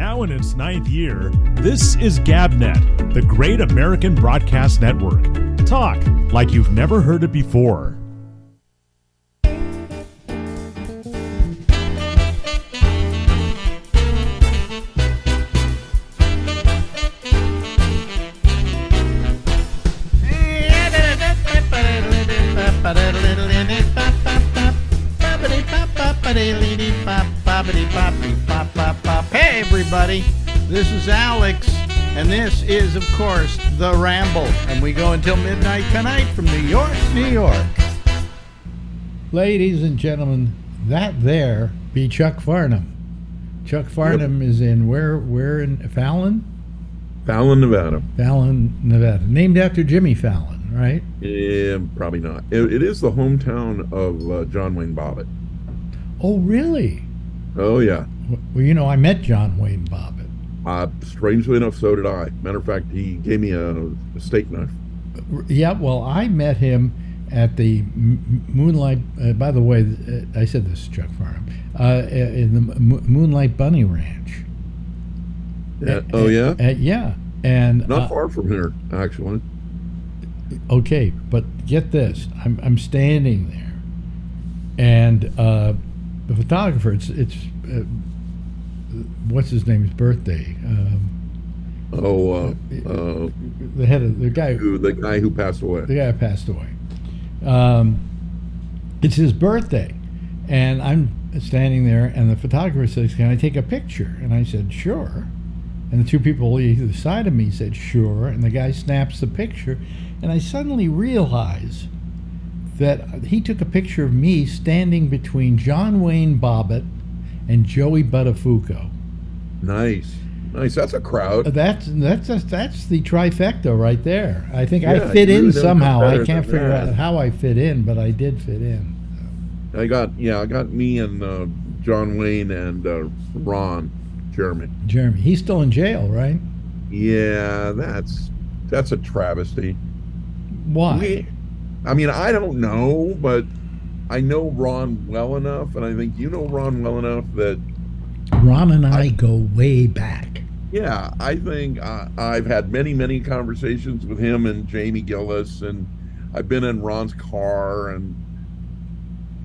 Now in its 9th year, this is GabNet, the Great American Broadcast Network. Talk like you've never heard it before. Hey everybody, this is Alex, and this is of course The Ramble, and we go until midnight tonight from New York, New York. Ladies and gentlemen, that there be Chuck Farnham. Chuck Farnham is in where in Fallon? Fallon, Nevada. Fallon, Nevada. Named after Jimmy Fallon, right? Yeah, probably not. It is the hometown of John Wayne Bobbitt. Oh, really? Oh, yeah. Well, you know, I met John Wayne Bobbitt. Strangely enough, so did I. Matter of fact, he gave me a steak knife. Yeah, well, I met him at the Moonlight, by the way, I said this to Chuck Farnham, in the Moonlight Bunny Ranch. Yeah. Oh, yeah? Yeah. And not far from here, actually. Okay, but get this. I'm standing there, and the photographer, it's what's his name's birthday? The head of the guy who passed away. The guy who passed away. It's his birthday, and I'm standing there, and the photographer says, "Can I take a picture?" And I said, "Sure." And the two people either side of me said, "Sure." And the guy snaps the picture, and I suddenly realize that he took a picture of me standing between John Wayne Bobbitt and Joey Buttafuoco. Nice. That's a crowd. That's the trifecta right there. I think I Yeah, fit you in really don't somehow. get I better can't than figure that. out how I fit in, but I did fit in. I got me and John Wayne and Ron Jeremy. Jeremy, he's still in jail, right? Yeah, that's a travesty. Why? I mean, I don't know, but I know Ron well enough, and I think you know Ron well enough that Ron and I go way back. Yeah, I think I've had many conversations with him and Jamie Gillis, and I've been in Ron's car, and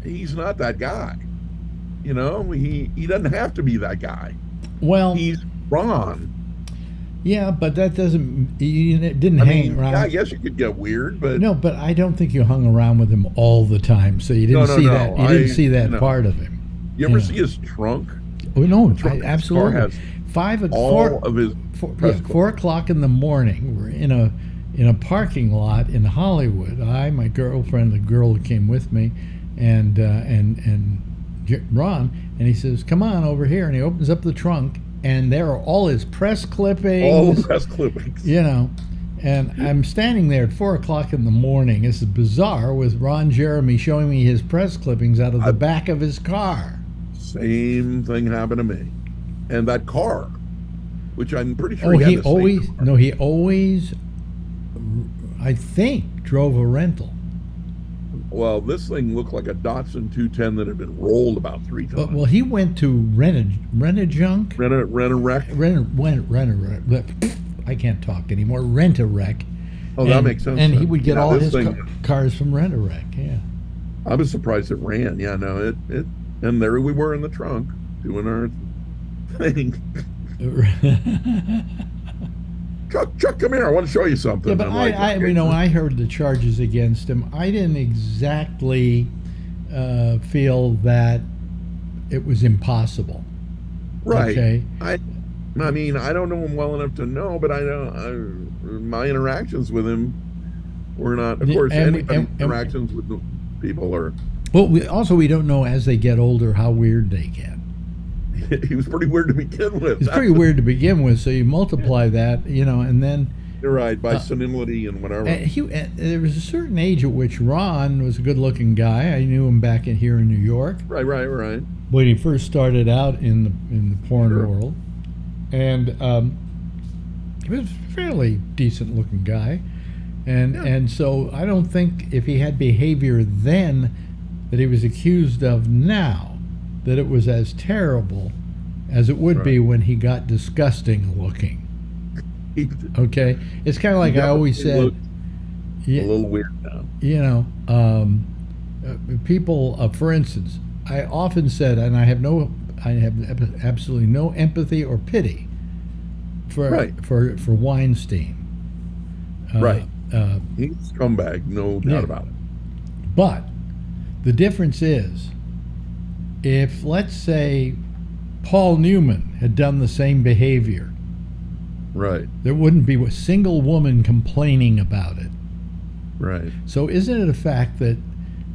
he's not that guy. You know, he doesn't have to be that guy. Well, he's Ron. Yeah, but that doesn't. You didn't hang around. Yeah, I guess you could get weird, but no. But I don't think you hung around with him all the time, so you didn't see that. You didn't see that part of him. You ever see his trunk? Oh no, His absolutely. car has 4 o'clock in the morning. We're in a parking lot in Hollywood. My girlfriend, the girl who came with me, and Ron, and he says, "Come on over here," and he opens up the trunk. And there are all his press clippings. All the press clippings. You know, and I'm standing there at 4 o'clock in the morning. This is bizarre, with Ron Jeremy showing me his press clippings out of the back of his car. Same thing happened to me. And that car, which I'm pretty sure he always, I think, drove a rental. Well, this thing looked like a Datsun 210 that had been rolled about 3 times. Well, he went to rent a junk. Rent a wreck. I can't talk anymore. Rent a wreck. Oh, that makes sense. And he would get all his cars from Rent a Wreck. Yeah. I was surprised it ran. Yeah, no, it. And there we were in the trunk doing our thing. Chuck, come here. I want to show you something. Yeah, but when I heard the charges against him, I didn't exactly feel that it was impossible. Right. Okay. I mean, I don't know him well enough to know, but I know my interactions with him were not. Of course, interactions with the people are. Well, we don't know as they get older how weird they get. He was pretty weird to begin with. It's pretty weird to begin with, so you multiply that, and then... You're right, by senility and whatever. There was a certain age at which Ron was a good-looking guy. I knew him back here in New York. Right. When he first started out in the porn world. And he was a fairly decent-looking guy. And so I don't think if he had behavior then that he was accused of now, that it was as terrible as it would be when he got disgusting looking. Okay, it's kind of like I always said. A little weird now. You know, people. For instance, I often said, and I have absolutely no empathy or pity for Weinstein. Right. He's a scumbag, no doubt about it. But the difference is, if, let's say, Paul Newman had done the same behavior, right, there wouldn't be a single woman complaining about it. Right. So isn't it a fact that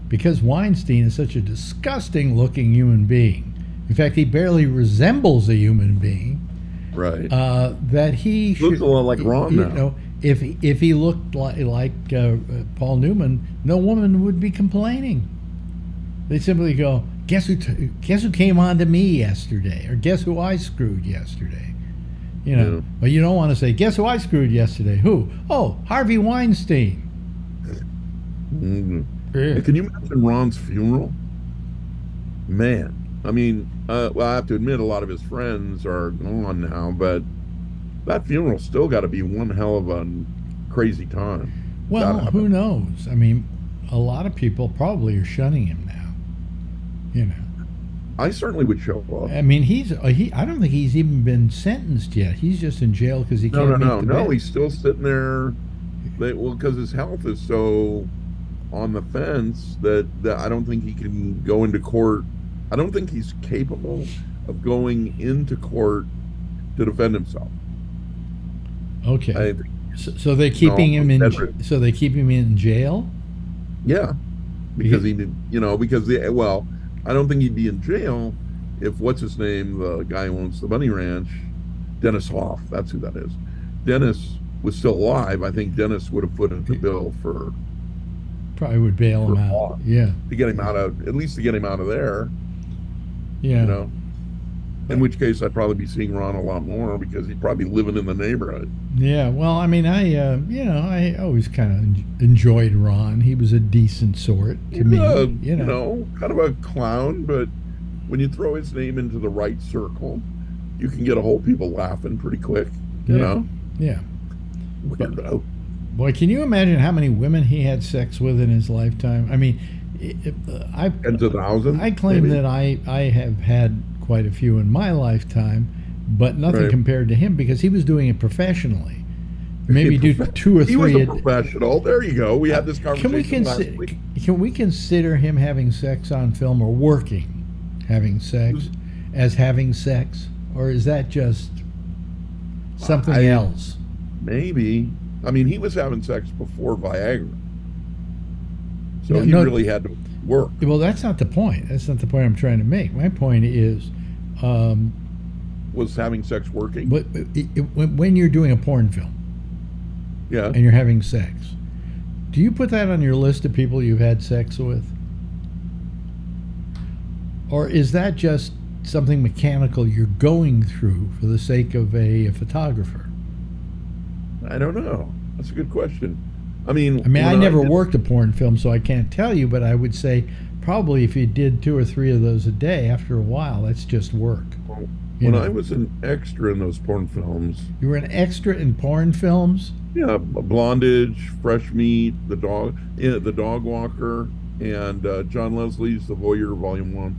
because Weinstein is such a disgusting looking human being, in fact, he barely resembles a human being, right, that he looks a lot like Ron now. You know, if he looked like Paul Newman, no woman would be complaining. They simply go, guess who came on to me yesterday, or guess who I screwed yesterday. You know, but you don't want to say, guess who I screwed yesterday? Who? Oh, Harvey Weinstein. Mm-hmm. Yeah. Can you imagine Ron's funeral? Man, I mean, well, I have to admit, a lot of his friends are gone now, but that funeral still got to be one hell of a crazy time. Well, who knows? I mean, a lot of people probably are shunning him now. You know, I certainly would show up. I mean, I don't think he's even been sentenced yet. He's just in jail because he can't make the bed. He's still sitting there. Because his health is so on the fence that I don't think he can go into court. I don't think he's capable of going into court to defend himself. Okay. So they're keeping him in. So they keep him in jail. Yeah, because I don't think he'd be in jail if what's his name, the guy who owns the Bunny Ranch, Dennis Hoff. That's who that is. Dennis was still alive. I think Dennis would have put in the bill for. Probably would bail him out. Yeah. To get him out of, at least to get him out of there. Yeah. You know. In which case, I'd probably be seeing Ron a lot more because he'd probably be living in the neighborhood. Yeah, well, I mean, I always kind of enjoyed Ron. He was a decent sort to me. You know, kind of a clown, but when you throw his name into the right circle, you can get a whole people laughing pretty quick. You know? Yeah. Weirdo. Boy, can you imagine how many women he had sex with in his lifetime? I mean, tens of thousands. I claim that I have had quite a few in my lifetime, but nothing compared to him because he was doing it professionally. Maybe do 2 or 3. He was a professional. There you go. We had this conversation last week. Can we consider him having sex on film or having sex as having sex, or is that just something else? Maybe. I mean, he was having sex before Viagra, so he really had to work. Well, that's not the point. That's not the point I'm trying to make. My point is, was having sex working? But when you're doing a porn film, and you're having sex, do you put that on your list of people you've had sex with, or is that just something mechanical you're going through for the sake of a photographer? I don't know. That's a good question. I mean, I never worked a porn film, so I can't tell you, but I would say probably if you did 2 or 3 of those a day, after a while, that's just work. When I was an extra in those porn films. You were an extra in porn films? Yeah, Blondage, Fresh Meat, The Dog Walker, and John Leslie's The Voyeur Volume 1,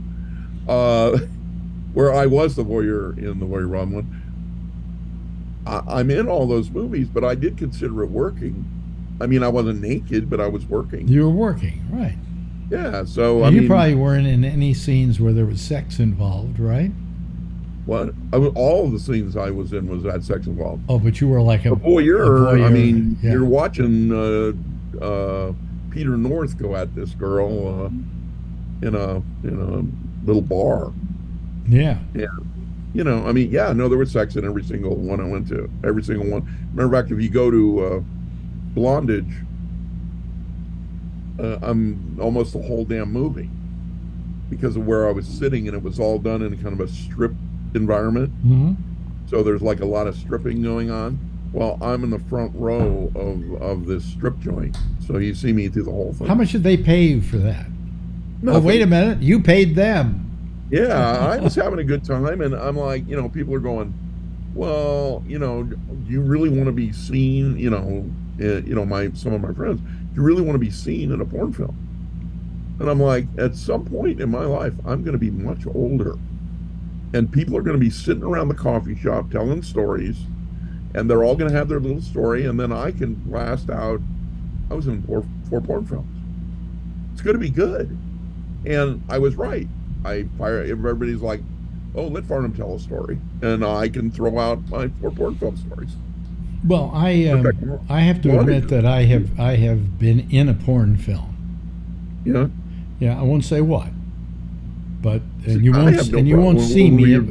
where I was the voyeur in The Voyeur Volume 1. I'm in all those movies, but I did consider it working. I mean, I wasn't naked, but I was working. You were working, right. Yeah, so and you probably weren't in any scenes where there was sex involved, right? What? All of the scenes I was in had sex involved. Oh, but you were like a voyeur. I mean, you're watching Peter North go at this girl in a little bar. Yeah. Yeah. You know, I mean, there was sex in every single one I went to. Every single one. Matter of fact, if you go to Blondage, I'm almost the whole damn movie because of where I was sitting, and it was all done in kind of a strip environment. Mm-hmm. So there's like a lot of stripping going on. Well, I'm in the front row of this strip joint, so you see me through the whole thing. How much did they pay you for that? Nothing. Oh, wait a minute, you paid them. Yeah, I was having a good time, and I'm like, people are going, well, do you really want to be seen? My some of my friends, do you really want to be seen in a porn film? And I'm like, at some point in my life, I'm going to be much older, and people are going to be sitting around the coffee shop telling stories, and they're all going to have their little story, and then I can blast out. I was in four porn films. It's going to be good, and I was right. Everybody's like, oh, let Farnham tell a story, and I can throw out my 4 porn film stories. Well, I have to admit that I have been in a porn film. Yeah. Yeah, I won't say what, but You won't see me. You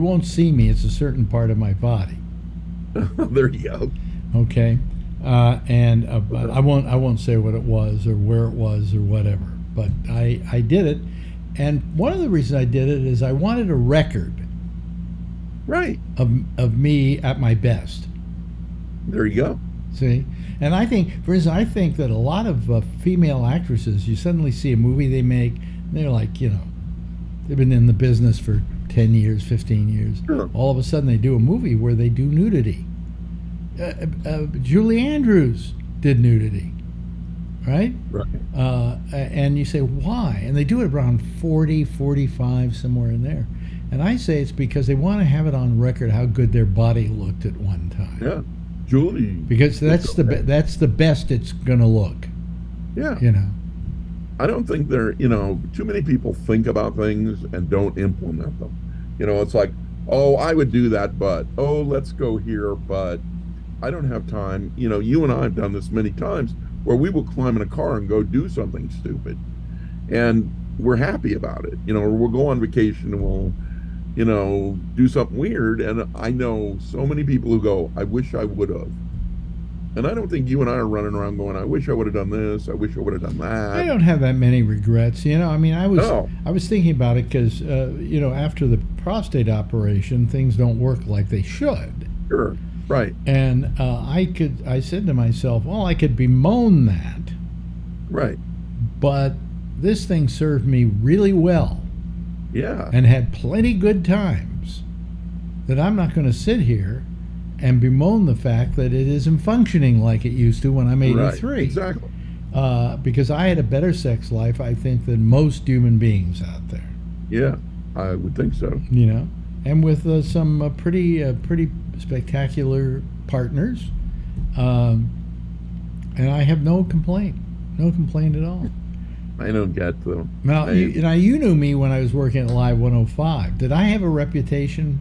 won't see me. It's a certain part of my body. There you go. Okay, but I won't say what it was or where it was or whatever. But I did it, and one of the reasons I did it is I wanted a record, right, of me at my best. There you go. See, and I think, for instance, I think that a lot of female actresses, you suddenly see a movie they make, and they're like, they've been in the business for 10 years, 15 years. Sure. All of a sudden they do a movie where they do nudity. Julie Andrews did nudity, right? Right. And you say, why? And they do it around 40, 45, somewhere in there. And I say it's because they want to have it on record how good their body looked at one time. Yeah. Julie. Because that's the best it's going to look. Yeah. I don't think too many people think about things and don't implement them. It's like, oh, I would do that, but, oh, let's go here, but I don't have time. You and I have done this many times where we will climb in a car and go do something stupid. And we're happy about it. Or we'll go on vacation and we'll, do something weird. And I know so many people who go, I wish I would have. And I don't think you and I are running around going, I wish I would have done this. I wish I would have done that. I don't have that many regrets. I was thinking about it because, after the prostate operation, things don't work like they should. Sure. Right. And I said to myself, well, I could bemoan that. Right. But this thing served me really well. Yeah. And had plenty good times, that I'm not going to sit here and bemoan the fact that it isn't functioning like it used to when I'm 83. Right. Exactly. Because I had a better sex life, I think, than most human beings out there. Yeah, I would think so. And with some pretty spectacular partners, and I have no complaint at all. I don't get them. Now, you knew me when I was working at Live 105. Did I have a reputation?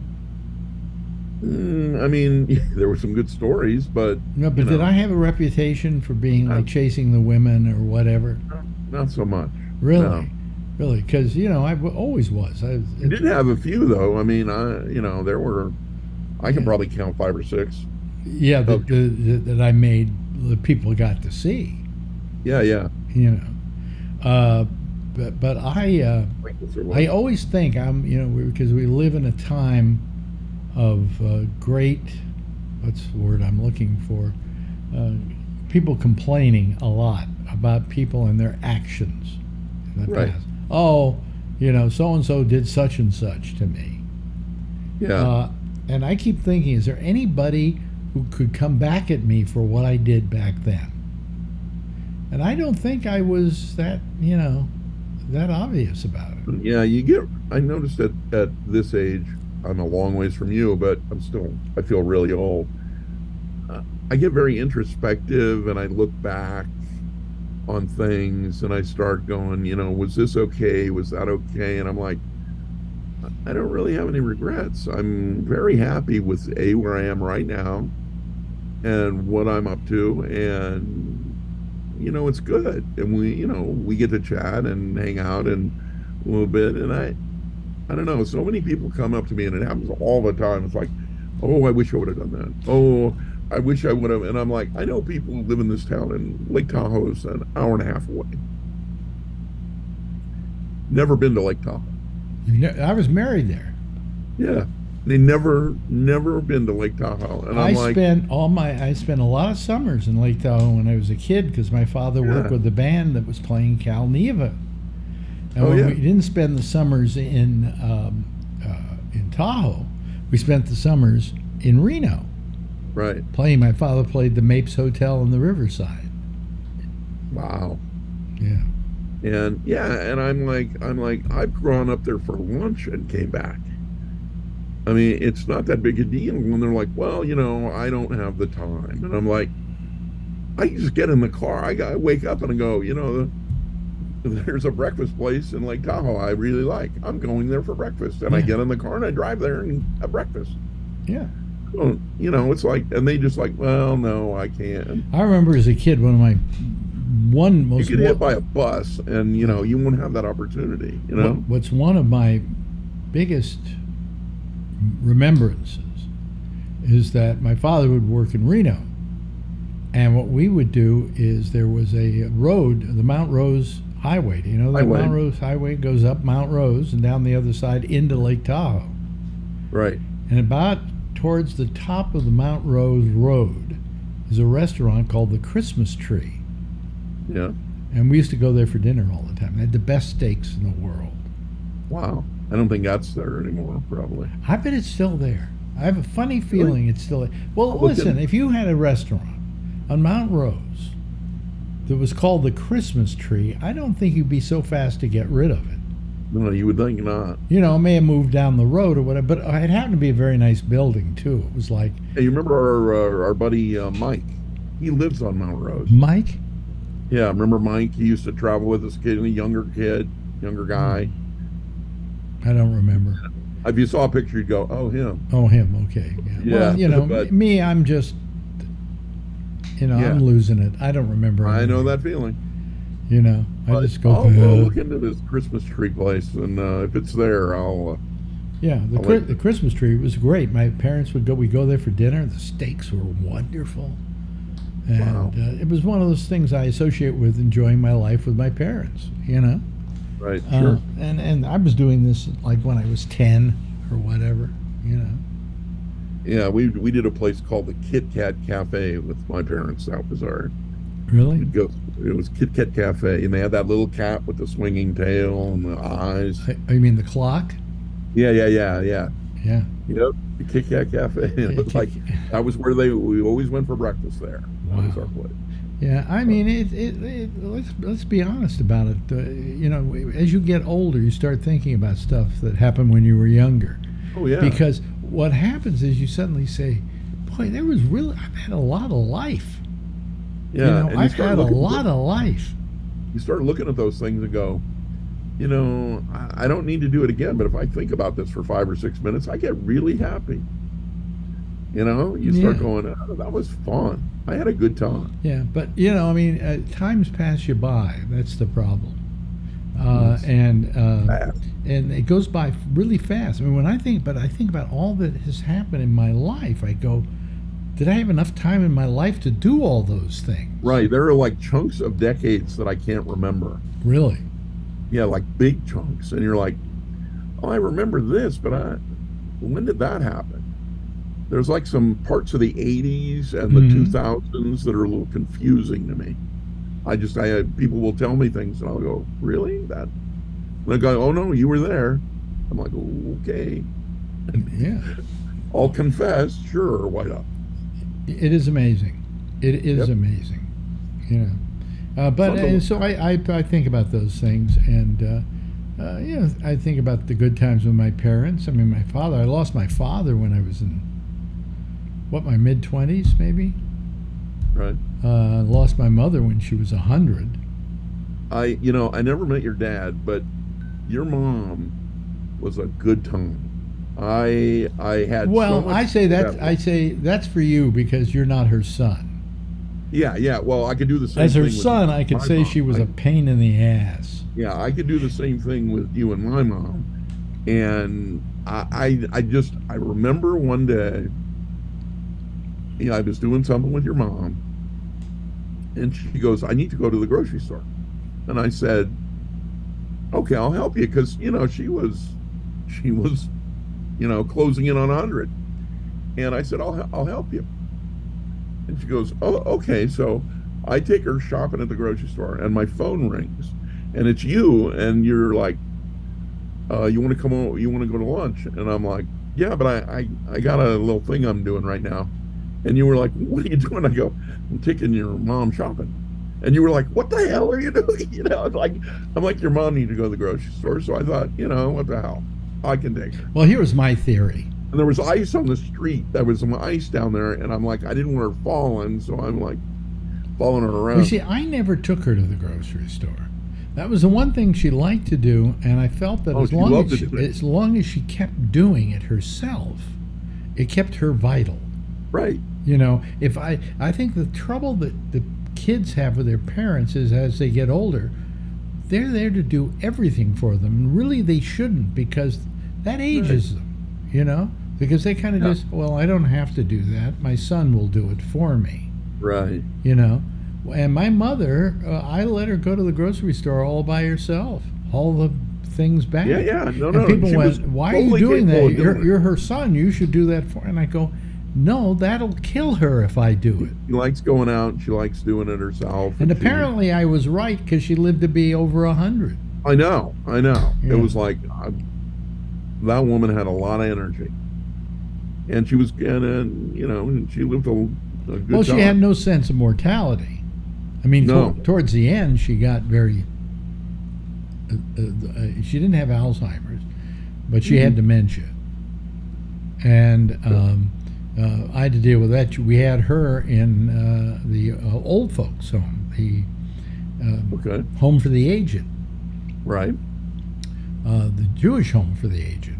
There were some good stories, but... No, but did I have a reputation for being like chasing the women or whatever? Not so much. Really? No. Really? Because, I always was. I did have a few, though. There were... I can probably count 5 or 6. Yeah, that I made, the people got to see. Yeah. But I always think because we live in a time of great, what's the word I'm looking for? People complaining a lot about people and their actions in the past. Oh, so-and-so did such and such to me. Yeah. And I keep thinking, is there anybody who could come back at me for what I did back then? And I don't think I was that obvious about it. Yeah, I noticed that at this age, I'm a long ways from you, but I feel really old. I get very introspective and I look back on things and I start going, was this okay? Was that okay? And I'm like, I don't really have any regrets. I'm very happy with where I am right now and what I'm up to. And, it's good. And we get to chat and hang out and a little bit. And I don't know. So many people come up to me and it happens all the time. It's like, oh, I wish I would have done that. Oh, I wish I would have. And I'm like, I know people who live in this town, and Lake Tahoe is an hour and a half away. Never been to Lake Tahoe. I was married there. Yeah. They never been to Lake Tahoe. And I spent a lot of summers in Lake Tahoe when I was a kid because my father worked with the band that was playing Cal Neva. And Oh, when yeah. we didn't spend the summers in Tahoe, we spent the summers in Reno. Right. My father played the Mapes Hotel in the Riverside. Wow. Yeah. And yeah, and I'm like, I've gone up there for lunch and came back. I mean, it's not that big a deal when they're like, well, I don't have the time. And I'm like, I just get in the car. I wake up and I go, there's a breakfast place in Lake Tahoe I really like. I'm going there for breakfast. And I Yeah. get in the car and I drive there and have breakfast. Yeah. So, it's like, and they just like, well, no, I can't. I remember as a kid, one of my You most get hit by a bus and, you won't have that opportunity, what's one of my biggest remembrances is that my father would work in Reno. And what we would do is there was a road, the Mount Rose Highway. Do you know that Highway. Mount Rose Highway goes up Mount Rose and down the other side into Lake Tahoe. Right. And about towards the top of the Mount Rose Road is a restaurant called the Christmas Tree. Yeah. And we used to go there for dinner all the time. They had the best steaks in the world. Wow. I don't think that's there anymore, probably. I bet it's still there. I have a funny feeling it's still there. Well, I'll look listen, in- if you had a restaurant on Mount Rose that was called the Christmas Tree, I don't think you'd be so fast to get rid of it. No, you would think not. It may have moved down the road or whatever, but it happened to be a very nice building, too. It was like, Hey, you remember our buddy Mike? He lives on Mount Rose. Mike? Yeah, remember Mike? He used to travel with us, a younger guy. I don't remember. If you saw a picture, you'd go, "Oh, him." Oh, him, okay. Yeah. Yeah, Well, but- me, I'm just, Yeah. I'm losing it. I don't remember I know anything. that feeling. I But just go, I'll look into this Christmas tree place, and if it's there, I'll. yeah, the Christmas tree was great. My parents we'd go there for dinner. The steaks were wonderful. And Wow. it was one of those things I associate with enjoying my life with my parents, Right. Sure. And I was doing this like when I was 10 or whatever, Yeah, we did a place called the Kit Kat Cafe with my parents. That was our. Really? We'd go. It was Kit Kat Cafe, and they had that little cat with the swinging tail and the eyes. You mean the clock? Yeah. Yeah. Yep, the Kit Kat Cafe. It was like that was where we always went for breakfast there. That was Wow. our place. Yeah, I mean, let's be honest about it. As you get older, you start thinking about stuff that happened when you were younger. Oh yeah. Because what happens is you suddenly say, "Boy, I've had a lot of life. yeah, and you I've start had a looking- lot of life." You start looking at those things and go, I don't need to do it again, but if I think about this for 5 or 6 minutes, I get really happy. You start Yeah. going, oh, that was fun. I had a good time. Yeah, but times pass you by. That's the problem. Yes. Fast. And it goes by really fast. I mean, when I think about all that has happened in my life, I go, did I have enough time in my life to do all those things? Right. There are like chunks of decades that I can't remember. Really? Yeah, like big chunks. And you're like, oh, I remember this, but when did that happen? There's like some parts of the 80s and the Mhm. 2000s that are a little confusing to me. People will tell me things and I'll go, really? That? And they go, oh no, you were there. I'm like, okay. Yeah. I'll confess, sure, why not? It is amazing. It is Yep. amazing. But Something- so I think about those things, and I think about the good times with my parents. I mean, I lost my father when I was in my mid-20s, maybe. Right. Lost my mother when she was 100. I never met your dad, but your mom was a good time. I had Well, so much I say that that- I say that's for you because you're not her son. Yeah. Well, I could do the same As thing her with son, I could my say mom. she was a pain in the ass. Yeah, I could do the same thing with you and my mom. And I remember one day, I was doing something with your mom, and she goes, I need to go to the grocery store. And I said, okay, I'll help you, because she was closing in on 100. And I said, I'll help you. And she goes, oh, okay. So I take her shopping at the grocery store, and my phone rings. and it's you, and you're like, you want to come on, you want to go to lunch? And I'm like, yeah, but I got a little thing I'm doing right now. And you were like, what are you doing? I go, I'm taking your mom shopping. And you were like, what the hell are you doing? You know, it's like, I'm like, your mom needs to go to the grocery store. So I thought, you know, what the hell? I can take her. Well, here was my theory. And there was ice on the street. There was some ice down there. And I'm like, I didn't want her falling. So I'm like, following her around. You see, I never took her to the grocery store. That was the one thing she liked to do, and I felt that as long as she kept doing it herself, it kept her vital. Right. You know, if I think the trouble that the kids have with their parents is as they get older, they're there to do everything for them. And really, they shouldn't, because that ages them, you know, because they kind of just, well, I don't have to do that. My son will do it for me. Right. You know. And my mother, I let her go to the grocery store all by herself, haul the things back. Yeah. No. And people went, why are you doing that? You're her son. You should do that for her. And I go, no, that'll kill her if I do it. She likes going out. She likes doing it herself. And apparently I was right, because she lived to be over 100. I know. Yeah. It was like, that woman had a lot of energy. And she was, and you know, she lived a good time. She had no sense of mortality. I mean, towards the end, she got very. She didn't have Alzheimer's, but she had dementia, and I had to deal with that. We had her in the old folks' home, the home for the aged, right? The Jewish home for the aged,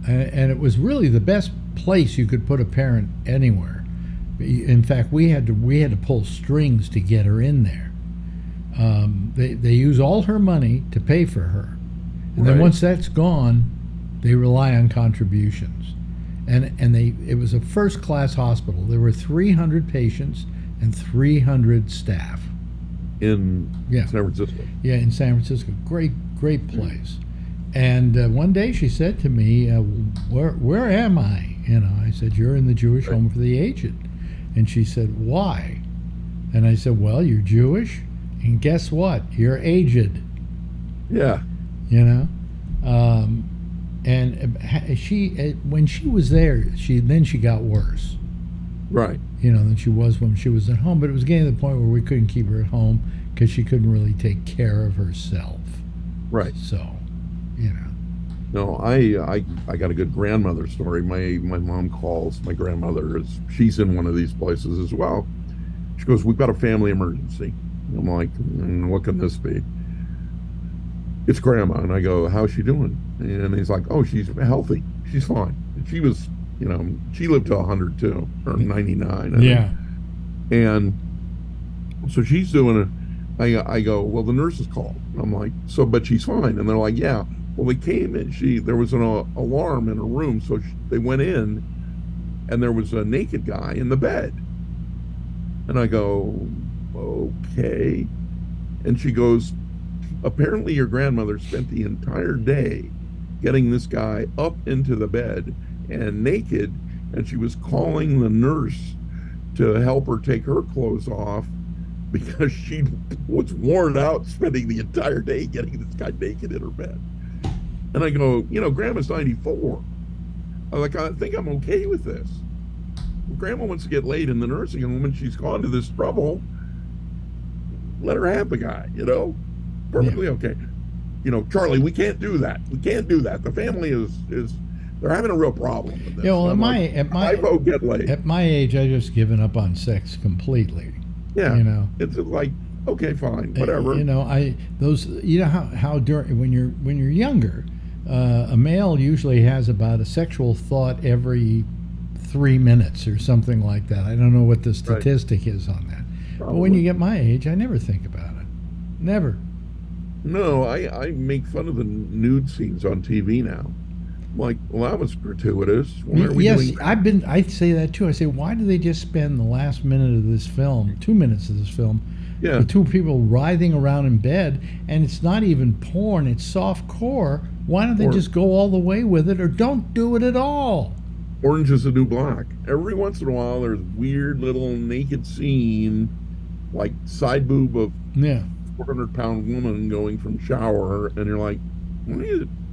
and it was really the best place you could put a parent anywhere. In fact, we had to pull strings to get her in there. They use all her money to pay for her, and then once that's gone, they rely on contributions. And it was a first-class hospital. There were 300 patients and 300 staff in San Francisco. Yeah, in San Francisco, great place. And one day she said to me, "Where am I?" You know, I said, "You're in the Jewish home for the aged." And she said, "Why?" And I said, "Well, you're Jewish, and guess what? You're aged." Yeah. You know? And when she was there, she got worse. Right. You know, than she was when she was at home. But it was getting to the point where we couldn't keep her at home because she couldn't really take care of herself. Right. So, you know. No, I got a good grandmother story. My mom calls. My grandmother she's in one of these places as well. She goes, "We've got a family emergency." I'm like, "What can this be?" "It's grandma." And I go, "How's she doing?" And he's like, "Oh, she's healthy. She's fine." And she was, you know, she lived to 100 too, or 99. Yeah. And so she's doing it. I go, "Well, the nurse is called." I'm like, "So, but she's fine." And they're like, "Yeah." Well, they came and there was an alarm in her room, so they went in, and there was a naked guy in the bed. And I go, "Okay." And she goes, "Apparently your grandmother spent the entire day getting this guy up into the bed and naked, and she was calling the nurse to help her take her clothes off because she was worn out spending the entire day getting this guy naked in her bed." And I go, "You know, Grandma's 94. I'm like, I think I'm okay with this. If Grandma wants to get laid in the nursing home and she's gone to this trouble, let her have the guy, you know? Perfectly okay. You know, Charlie, we can't do that. We can't do that. The family is they're having a real problem with this." Yeah, well, I vote get laid. At my age, I just given up on sex completely. Yeah. You know, it's like, okay, fine, whatever. You know, how during when you're younger, a male usually has about a sexual thought every 3 minutes or something like that. I don't know what the statistic is on that. Probably. But when you get my age, I never think about it. Never. No, I make fun of the nude scenes on TV now. I'm like, well, that was gratuitous. Why are we doing that? I say that too. I say, why do they just spend the last minute of this film, 2 minutes of this film, with two people writhing around in bed, and it's not even porn, it's soft core. Why don't they just go all the way with it, or don't do it at all? Orange is the New Black. Every once in a while, there's weird little naked scene, like side boob of 400-pound woman going from shower, and you're like,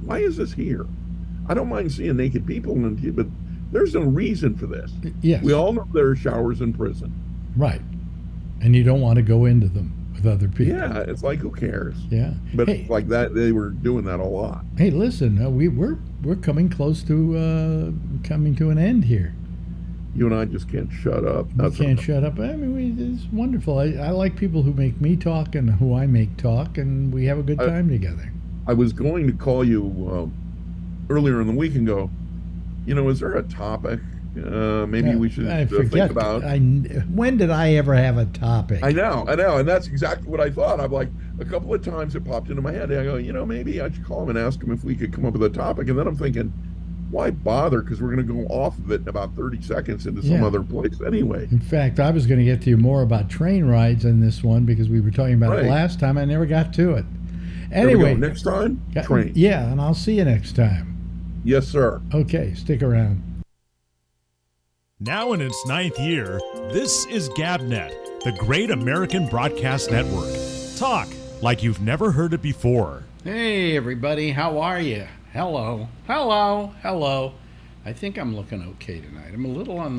why is this here? I don't mind seeing naked people, but there's no reason for this. Yes. We all know there are showers in prison. Right. And you don't want to go into them with other people. Yeah, it's like, who cares? Yeah. But hey, like that, they were doing that a lot. Hey, listen, we're coming close to coming to an end here. You and I just can't shut up. We can't shut up. I mean, it's wonderful. I like people who make me talk and who I make talk, and we have a good time together. I was going to call you earlier in the week and go, is there a topic maybe we should think about? When did I ever have a topic? I know, and that's exactly what I thought. I'm like, a couple of times it popped into my head. I go, maybe I should call him and ask him if we could come up with a topic. And then I'm thinking, why bother? Because we're going to go off of it in about 30 seconds into some other place anyway. In fact, I was going to get to you more about train rides in this one because we were talking about it last time. I never got to it. Anyway, next time, train. Yeah, and I'll see you next time. Yes, sir. Okay, stick around. Now in its 9th year, this is GabNet, the Great American Broadcast Network. Talk like you've never heard it before. Hey, everybody. How are you? Hello. Hello. Hello. I think I'm looking okay tonight. I'm a little on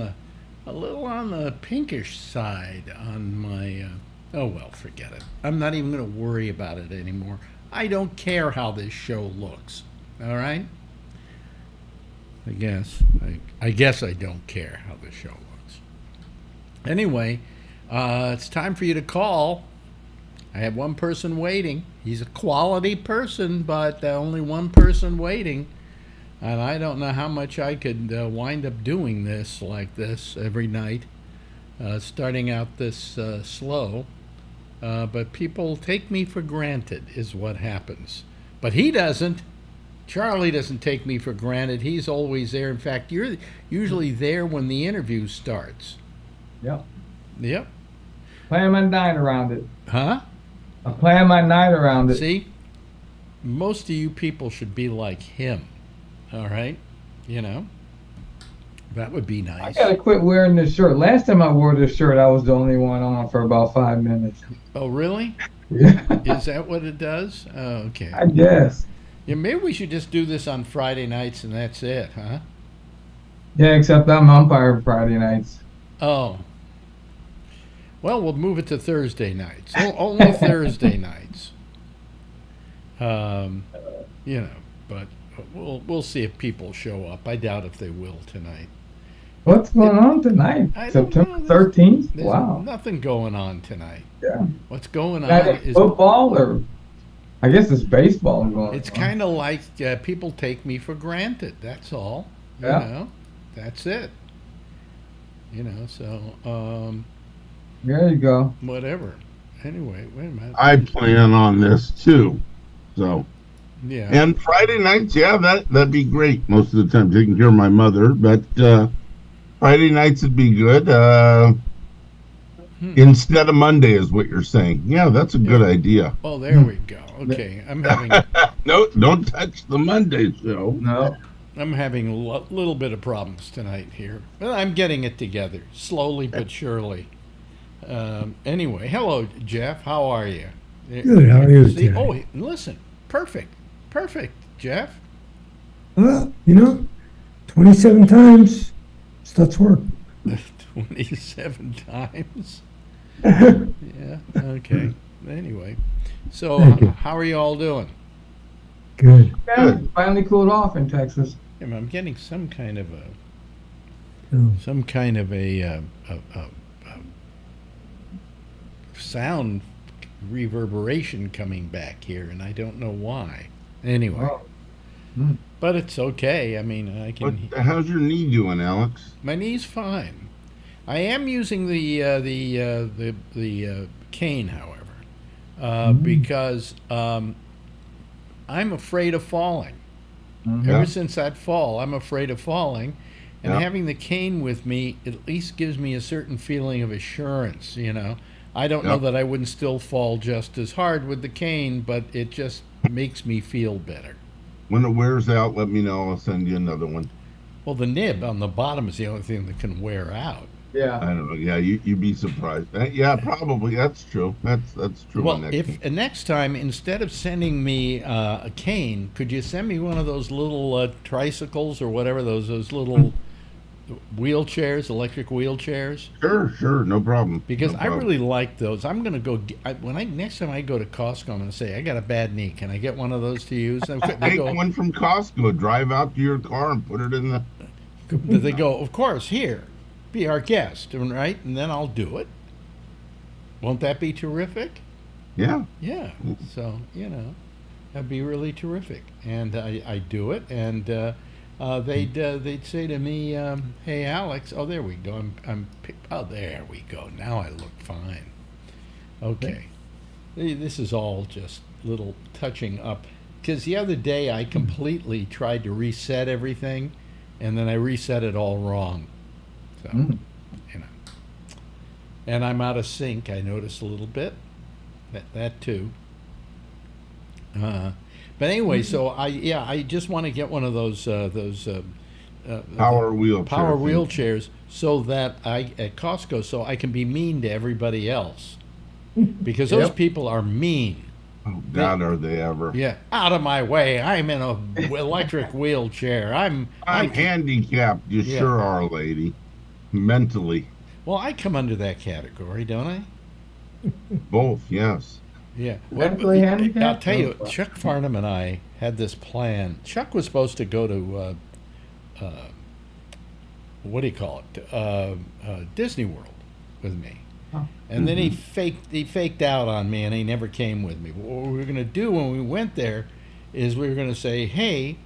the pinkish side on my, oh, well, forget it. I'm not even going to worry about it anymore. I don't care how this show looks. All right? I guess I don't care how the show looks. Anyway, it's time for you to call. I have one person waiting. He's a quality person, but only one person waiting. And I don't know how much I could wind up doing this like this every night, starting out this slow. But people take me for granted is what happens. But he doesn't. Charlie doesn't take me for granted. He's always there. In fact, you're usually there when the interview starts. Yep. Yep. Plan my night around it. Huh? I plan my night around it. See? Most of you people should be like him. All right? That would be nice. I gotta quit wearing this shirt. Last time I wore this shirt, I was the only one on for about 5 minutes. Oh, really? Yeah. Is that what it does? Oh, okay. I guess. Yeah, maybe we should just do this on Friday nights and that's it, huh? Yeah, except I'm umpire Friday nights. Oh. Well, we'll move it to Thursday nights. Only Thursday nights. But we'll see if people show up. I doubt if they will tonight. What's going on tonight? September 13th? There's Wow. nothing going on tonight. Yeah. What's going on is football, or I guess it's baseball going on. It's kind of like people take me for granted. That's all. Yeah. That's it. So there you go. whatever. Anyway, wait a minute. I plan on this too, so Yeah. and Friday nights, that'd be great. Most of the time, taking care of my mother, but Friday nights would be good. Instead of Monday, is what you're saying. Yeah, that's a good idea. Oh, there we go. Okay, I'm having No, don't touch the Monday show. No. I'm having a little bit of problems tonight here, but I'm getting it together slowly but surely. Anyway, hello, Jeff. How are you? Good. How are you today? Oh, listen, perfect, Jeff. Well, 27 times starts work. 27 times. Yeah. Okay. Anyway, so how are you all doing? Good. Yeah, it finally cooled off in Texas. I'm getting some kind of Oh. a sound reverberation coming back here, and I don't know why. Anyway, but it's okay. I mean, I can. How's your knee doing, Alex? My knee's fine. I am using the cane, however, because I'm afraid of falling. Ever since that fall, I'm afraid of falling, and having the cane with me at least gives me a certain feeling of assurance. I don't know that I wouldn't still fall just as hard with the cane, but it just makes me feel better. When it wears out, let me know. I'll send you another one. Well, the nib on the bottom is the only thing that can wear out. Yeah. I don't know. Yeah, you'd be surprised. Yeah, probably. That's true. That's true. Well, in that if case. next time, instead of sending me a cane, could you send me one of those little tricycles or whatever, those little wheelchairs, electric wheelchairs? Sure, no problem. Because No I problem. really like those. I'm gonna go next time I go to Costco. I'm gonna say I got a bad knee. Can I get one of those to use? They Take go, one from Costco. Drive out to your car and put it in the. they go. Of course, here, be our guest, right? And then I'll do it. Won't that be terrific? Yeah. Yeah. So that'd be really terrific. And I do it, and they'd say to me, "Hey, Alex." Oh, there we go. Oh, there we go. Now I look fine. Okay. This is all just little touching up. Because the other day I completely tried to reset everything, and then I reset it all wrong. So, and I'm out of sync. I noticed a little bit. That too. But anyway, so I just want to get one of those Power wheelchair. power thing. wheelchairs so that at Costco so I can be mean to everybody else because those Yep. people are mean. Oh God, are they ever? Yeah, out of my way! I'm in a electric wheelchair. I'm I handicapped. You Yeah. sure are, lady. Mentally, well, I come under that category, don't I? both. Yes. Yeah. Mentally handicapped? I'll tell you, Chuck Farnham and I had this plan. Chuck was supposed to go to, what do you call it, Disney World with me. Oh. And then he faked out on me and he never came with me. But what we were going to do when we went there is we were going to say, hey,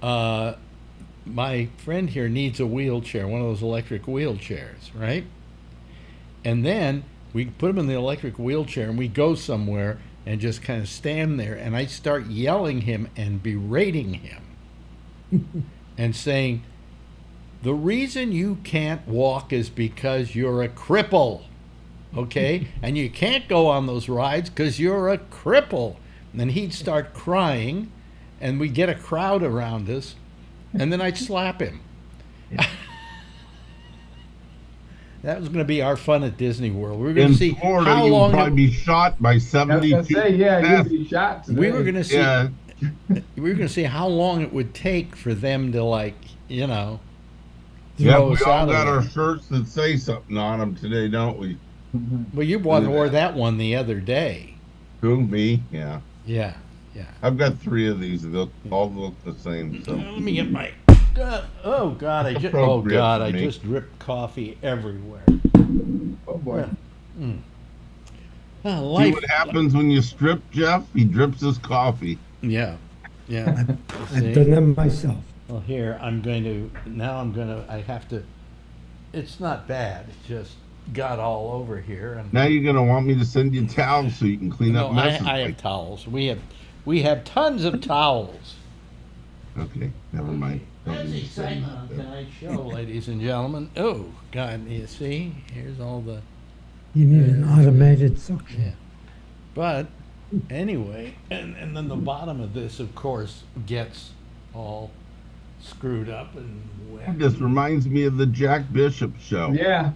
my friend here needs a wheelchair, one of those electric wheelchairs, right? And then we put him in the electric wheelchair and we go somewhere and just kind of stand there and I start yelling him and berating him and saying, the reason you can't walk is because you're a cripple, okay? And you can't go on those rides because you're a cripple. And then he'd start crying and we'd get a crowd around us and then I'd slap him. That was going to be our fun at Disney World. We were going In to see Florida, how you would long probably be shot by I was 72. gonna say, yeah, theft. you'd be shot today. we were going to see Yeah. we were going to see how long it would take for them to Yeah, throw we us all out of got there. our shirts that say something on them today, don't we? Well, you wore that one the other day. Who, me? Yeah. Yeah. I've got 3 of these. They'll all look the same. So Let me get my. Oh God! I Appropriate for me. just dripped coffee everywhere. Oh boy. Ah, see life. what happens when you strip, Jeff? He drips his coffee. Yeah. I've done that myself. Well, here I have to. It's not bad. It just got all over here, and Now you're gonna want me to send you towels so you can clean no, up messes. I have towels. We have tons of towels. Okay, never mind. Don't That's need the to send excitement on you that. tonight's show, ladies and gentlemen. Oh God! You see, here's all the. You need an automated suction. Yeah. But anyway, and then the bottom of this, of course, gets all screwed up and wet. This reminds me of the Jack Bishop show. Yeah.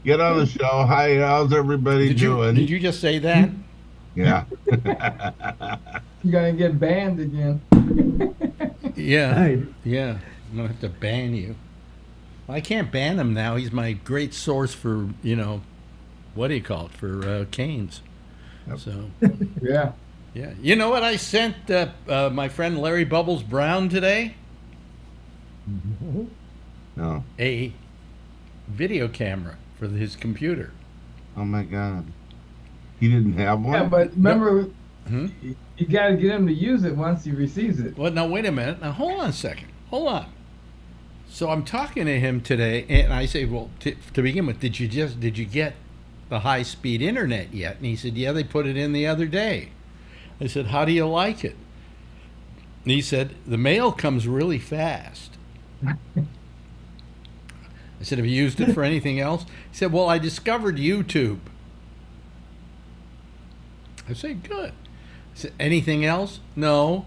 Get on the show. Hi, how's everybody doing? Did you just say that? Yeah. You're gonna get banned again. Yeah. Right. Yeah. I'm gonna have to ban you. I can't ban him now. He's my great source for what do you call it, for canes. Yep. So Yeah. yeah. You know what I sent my friend Larry Bubbles Brown today? No. A video camera for his computer. Oh my God. He didn't have one. Yeah, but remember, Hmm? you gotta get him to use it once he receives it. Well, now wait a minute. Now hold on a second. Hold on. So I'm talking to him today, and I say, "Well, to begin with, did you get the high-speed internet yet?" And he said, "Yeah, they put it in the other day." I said, "How do you like it?" And he said, "The mail comes really fast." I said, "Have you used it for anything else?" He said, "Well, I discovered YouTube." I said, "Good." I said, "Anything else?" "No."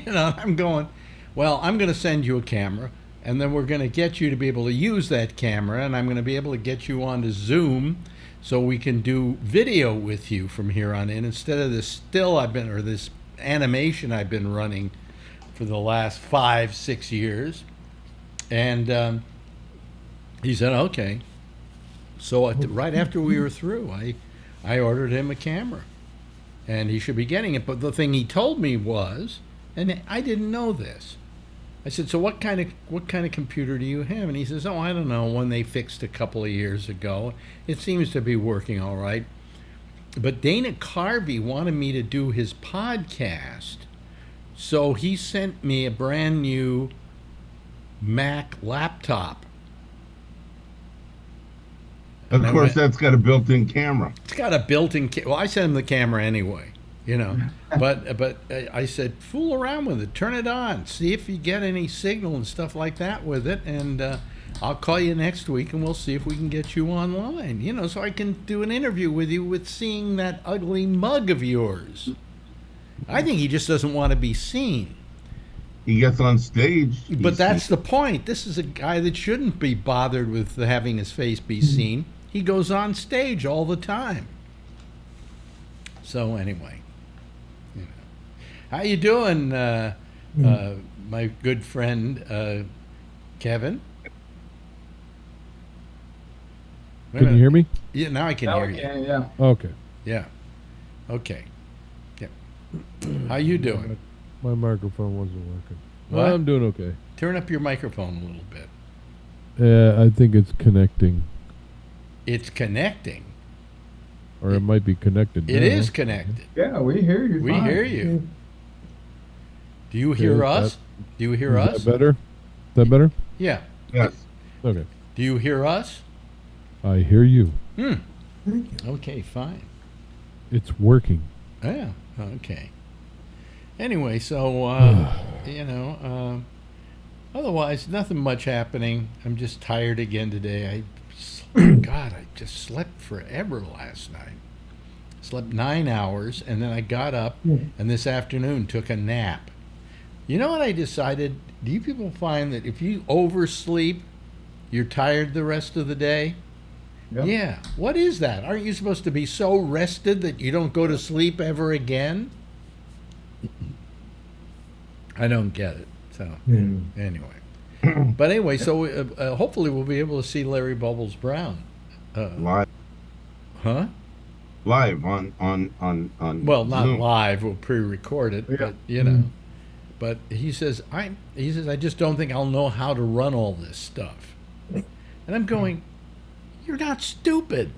I'm going, "Well, I'm going to send you a camera, and then we're going to get you to be able to use that camera, and I'm going to be able to get you onto Zoom so we can do video with you from here on in instead of this this animation I've been running for the last 5-6 years. And he said, okay. So right after we were through, I ordered him a camera, and he should be getting it. But the thing he told me was, and I didn't know this, I said, so what kind of computer do you have? And he says, oh, I don't know, one they fixed a couple of years ago. It seems to be working all right. But Dana Carvey wanted me to do his podcast, so he sent me a brand new Mac laptop. Of course, that's got a built-in camera. It's got a built-in well, I sent him the camera anyway, you know. but I said, fool around with it. Turn it on. See if you get any signal and stuff like that with it. And I'll call you next week, and we'll see if we can get you online, you know, so I can do an interview with you with seeing that ugly mug of yours. I think he just doesn't want to be seen. He gets on stage. But that's the point. This is a guy that shouldn't be bothered with having his face be seen. He goes on stage all the time. So anyway, you know. How you doing, my good friend Kevin? Can you hear me? Yeah, now I can hear you. Yeah. Okay. Yeah. Okay. Yeah. How you doing? My microphone wasn't working. What? I'm doing okay. Turn up your microphone a little bit. Yeah, I think it's connecting. It's connecting. Or it might be connected. It now. is connected. Yeah, we hear you. We fine. hear you. Do you hear us? Do you hear us? Is that better? Is that better? Yeah. Yes. Okay. Do you hear us? I hear you. Thank you. Okay, fine. It's working. Yeah. Okay. Anyway, so you know, otherwise nothing much happening. I'm just tired again today. God, I just slept forever last night. Slept 9 hours, and then I got up, and this afternoon took a nap. You know what I decided? Do you people find that if you oversleep, you're tired the rest of the day? Yep. Yeah. What is that? Aren't you supposed to be so rested that you don't go to sleep ever again? I don't get it. So, anyway. But anyway, so hopefully we'll be able to see Larry Bubbles Brown. Live. Huh? Live on Well, not Zoom. live. We'll pre-record it, but you know. But he says I just don't think I'll know how to run all this stuff. And I'm going, you're not stupid.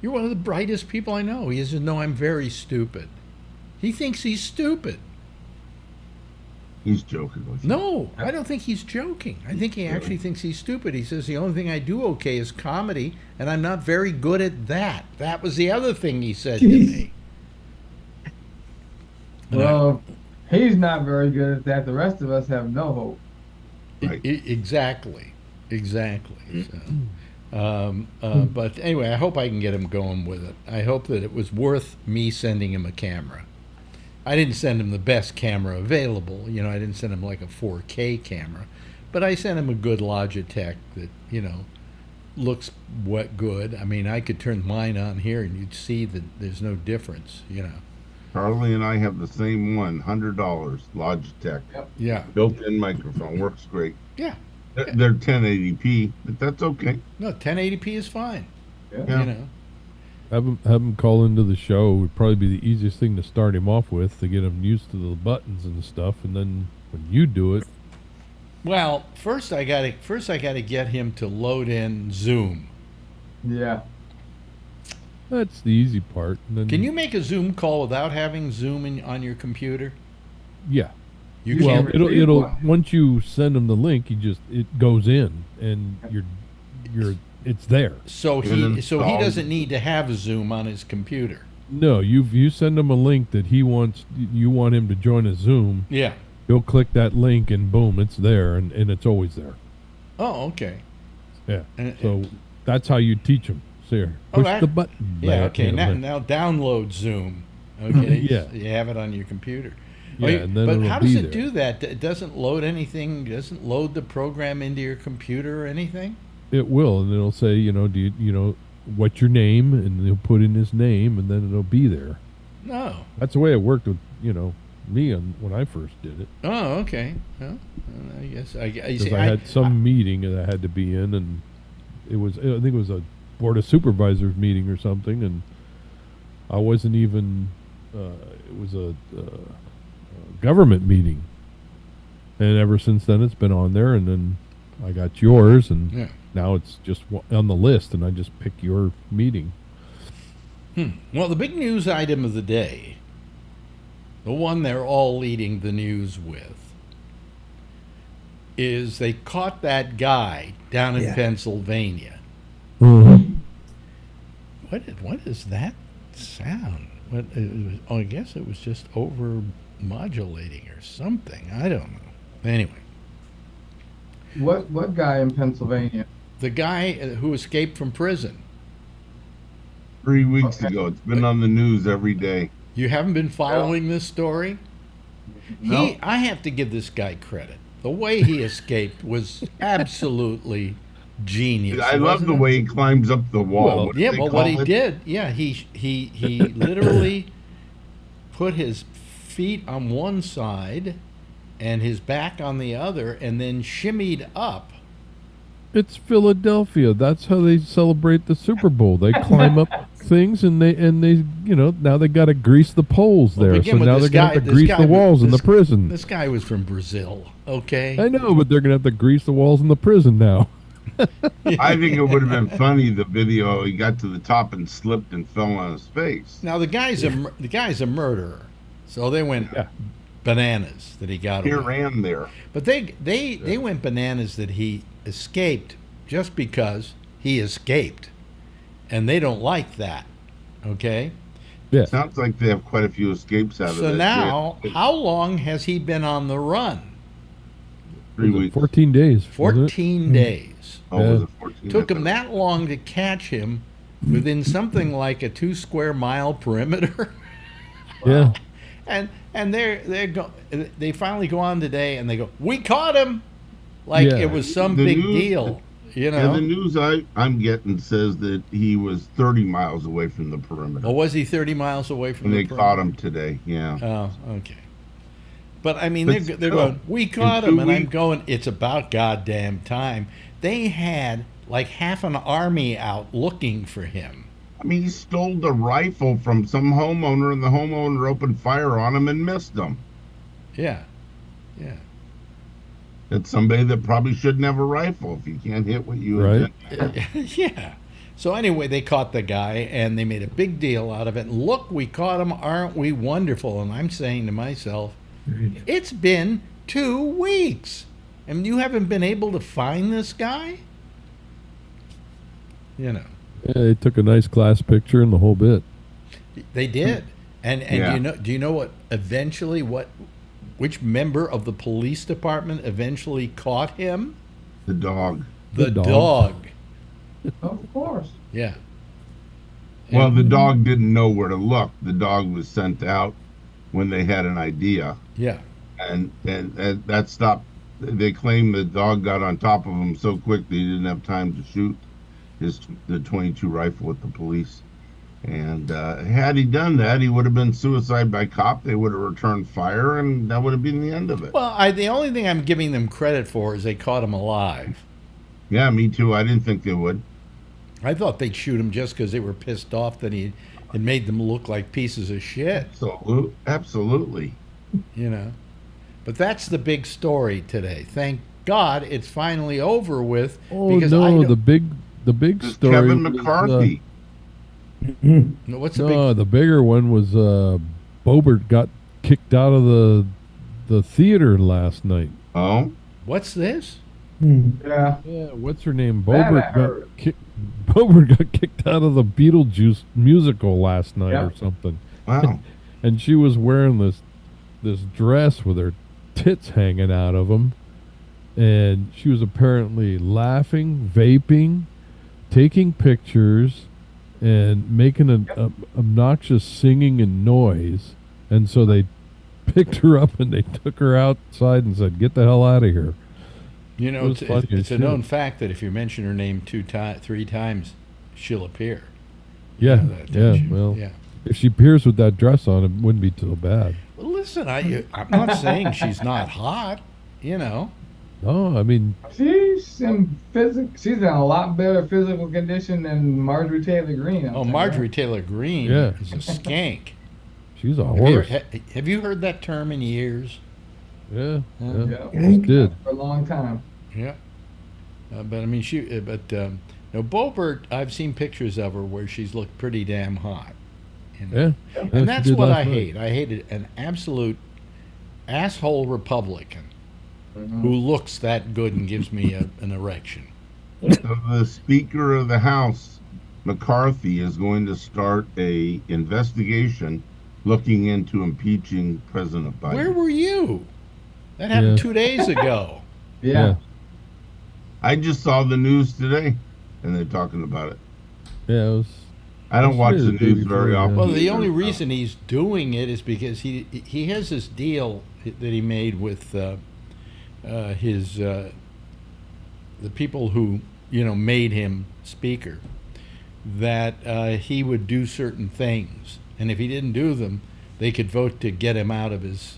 You're one of the brightest people I know. He says, no, I'm very stupid. He thinks he's stupid. He's joking with you. No, I don't think he's joking. I think he actually thinks he's stupid. He says the only thing I do okay is comedy, and I'm not very good at that. That was the other thing he said to me. Well, he's not very good at that. The rest of us have no hope. Right. Exactly. So, but anyway, I hope I can get him going with it. I hope that it was worth me sending him a camera. I didn't send him the best camera available. You know, I didn't send him like a 4K camera, but I sent him a good Logitech that, you know, looks good. I mean, I could turn mine on here and you'd see that there's no difference, you know. Charlie and I have the same one, $100, Logitech. Yeah. Built-in microphone, works great. Yeah. They're 1080p, but that's okay. No, 1080p is fine. Yeah. You know. Have him call into the show would probably be the easiest thing to start him off with, to get him used to the buttons and stuff, and then when you do it. Well, first I gotta get him to load in Zoom. Yeah. That's the easy part. And then, Can you make a Zoom call without having Zoom on your computer? Yeah. You Well, can't. it'll once you send him the link, it goes in, and it's there. So he doesn't need to have Zoom on his computer. No, you send him a link that you want him to join a Zoom. Yeah. He'll click that link and boom, it's there, and it's always there. Oh, okay. Yeah. And- So that's how you teach him. Here, push the button. Yeah. there, Okay. you know, Now download Zoom. Okay. Yeah. You have it on your computer. Yeah, and then but it'll how be does it there. do that? It doesn't load anything. Doesn't load the program into your computer or anything. It will, and it'll say, what's your name, and he'll put in his name, and then it'll be there. No. That's the way it worked with, me when I first did it. Oh, okay. Well, I guess you Because see, I had some meeting that I had to be in, and I think it was a board of supervisors meeting or something, and I wasn't even. It was a government meeting, and ever since then it's been on there, and then I got yours, and Yeah. now it's just on the list, and I just pick your meeting. Well, the big news item of the day, the one they're all leading the news with, is they caught that guy down in Yeah. Pennsylvania. Mm-hmm. What is that sound? I guess it was just over modulating or something. I don't know. Anyway, What guy in Pennsylvania? the guy who escaped from prison. 3 weeks ago. It's been on the news every day. You haven't been following this story? No. I have to give this guy credit. The way he escaped was absolutely genius. I love wasn't the it? way he climbs up the wall. Well, What do Yeah, they but what call he it? did, he literally put his feet on one side and his back on the other, and then shimmied up. It's Philadelphia. That's how they celebrate the Super Bowl. They climb up things, and they now they got to grease the poles Well, there. begin So with now this they're gonna guy- have to this grease guy the was- walls in the this- prison. This guy was from Brazil, okay? I know, but they're gonna have to grease the walls in the prison now. I think it would have been funny, the video, he got to the top and slipped and fell on his face. Now the guy's a murderer, so they went Yeah. bananas that he got Here away. and there. But they went bananas that he escaped just because he escaped, and they don't like that. Okay, Yeah, Sounds like they have quite a few escapes out of so that now jail. how long has he been on the run? 3 Was it weeks. 14 days. wasn't it? 14 days. Oh, was Yeah. it 14? Took him that long to catch him within something like a 2 square mile perimeter. Yeah. And they finally go on today and they go, we caught him, like Yeah. it was some The big news- deal, you Yeah, know. the news I'm getting says that he was 30 miles away from the perimeter. Or was he 30 miles away from And the they caught him today, yeah. Oh, okay. But I mean, But they're still, going, we caught in him, 2 and I'm weeks- going, it's about goddamn time. They had like half an army out looking for him. I mean, he stole the rifle from some homeowner, and the homeowner opened fire on him and missed him. Yeah, yeah. It's somebody that probably shouldn't have a rifle if you can't hit what you Right. intend. Yeah. So anyway, they caught the guy, and they made a big deal out of it. And look, we caught him. Aren't we wonderful? And I'm saying to myself, it's been 2 weeks, and you haven't been able to find this guy? You know, Yeah, they took a nice class picture and the whole bit. they did. And Yeah. do you know what eventually which member of the police department eventually caught him? The dog. The The dog. dog. Of course. Yeah. Well, the dog didn't know where to look. The dog was sent out when they had an idea, Yeah. and that stopped. They claim the dog got on top of him so quick that he didn't have time to shoot the 22 rifle at the police. And had he done that, he would have been suicide by cop. They would have returned fire, and that would have been the end of it. Well, the only thing I'm giving them credit for is they caught him alive. Yeah, me too. I didn't think they would. I thought they'd shoot him just because they were pissed off that he had made them look like pieces of shit, Absolutely. you know. But that's the big story today. Thank God it's finally over with. Oh because no, the big It's story. Kevin was, McCarthy. What's the no, big? the bigger one was Bobert got kicked out of the theater last night. Oh, What's this? Yeah. Yeah, what's her name? That I Bobert heard. Bobert got kicked out of the Beetlejuice musical last night Yeah. or something. wow. And she was wearing this dress with her tits hanging out of them, and she was apparently laughing, vaping, taking pictures, and making an obnoxious singing and noise. And so they picked her up and they took her outside and said, "Get the hell out of here." You know, It was funny as it's a shit. known fact that if you mention her name 3 times, she'll appear. Yeah, know that, yeah. don't you? Well, Yeah. if she appears with that dress on, it wouldn't be so bad. Well, listen, I'm not saying she's not hot. You know, No, I mean, She's in she's in a lot better physical condition than Marjorie Taylor Greene. I'll tell you Marjorie that. Taylor Greene Yeah. is a skank. she's a Have you, horse. have you heard that term in years? Yeah, yeah. Yeah. Just did. For a long time. Yeah. But I mean, no, Boebert, I've seen pictures of her where she's looked pretty damn hot. You know? Yeah. And that's what I hate. I hated an absolute asshole Republican who looks that good and gives me an erection. So the Speaker of the House, McCarthy, is going to start a investigation looking into impeaching President Biden. Where were you? That happened Yeah. 2 days ago. Yeah. I just saw the news today, and they're talking about it. Yeah, it was. I don't watch Sure, the the day news before, very yeah. often. Well, the either. only reason he's doing it is because he has this deal that he made with the people who made him speaker, that he would do certain things, and if he didn't do them, they could vote to get him out of his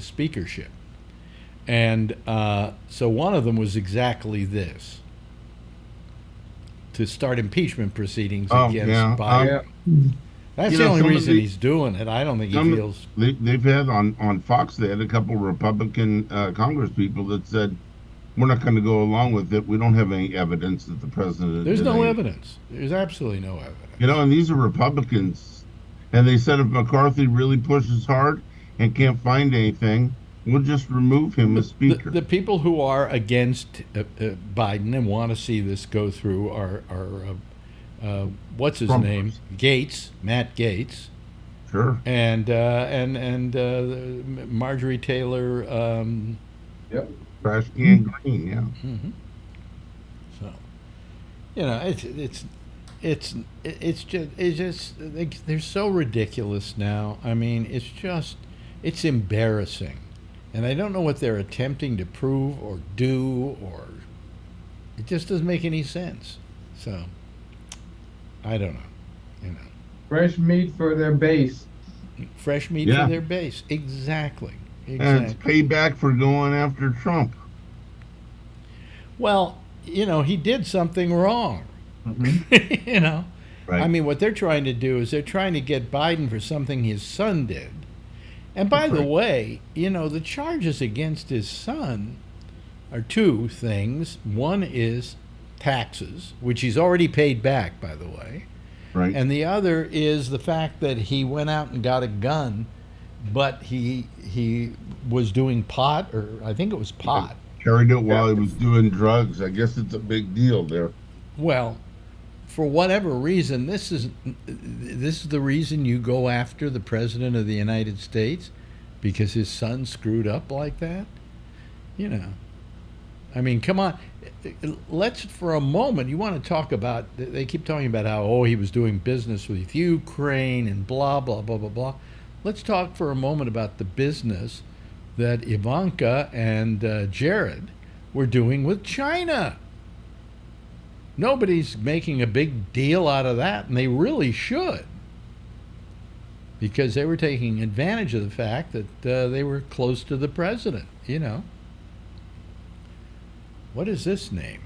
speakership. And so one of them was exactly this: to start impeachment proceedings against yeah. Biden. That's You the know, only some of reason the- he's doing it. I don't think he Some- feels. They've had on Fox, they had a couple Republican Congress people that said, we're not going to go along with it. We don't have any evidence that the president There's did no any-" evidence. There's absolutely no evidence. You know, and these are Republicans. And they said if McCarthy really pushes hard and can't find anything, we'll just remove him as Speaker. The people who are against Biden and want to see this go through are what's his Trumpers. name? Gates, Matt Gates, Sure. and Marjorie Taylor. Yep. Trash can green, yeah. So, it's just they're so ridiculous now. I mean, it's embarrassing, and I don't know what they're attempting to prove or do, or it just doesn't make any sense. So, I don't know. Fresh meat for their base. Fresh meat Yeah. for their base. Exactly. And it's payback for going after Trump. Well, he did something wrong. Right. I mean, what they're trying to do is they're trying to get Biden for something his son did. And by the way, the charges against his son are two things. One is taxes, which he's already paid back, by the way. Right. And the other is the fact that he went out and got a gun, but he was doing pot, or I think it was pot. Carried it while he was doing drugs. I guess it's a big deal there. Well, for whatever reason, this is the reason you go after the president of the United States, because his son screwed up like that. I mean, come on. Let's, for a moment, you want to talk about, they keep talking about how, he was doing business with Ukraine and blah, blah, blah, blah, blah. Let's talk for a moment about the business that Ivanka and Jared were doing with China. Nobody's making a big deal out of that, and they really should, because they were taking advantage of the fact that they were close to the president. What is this name?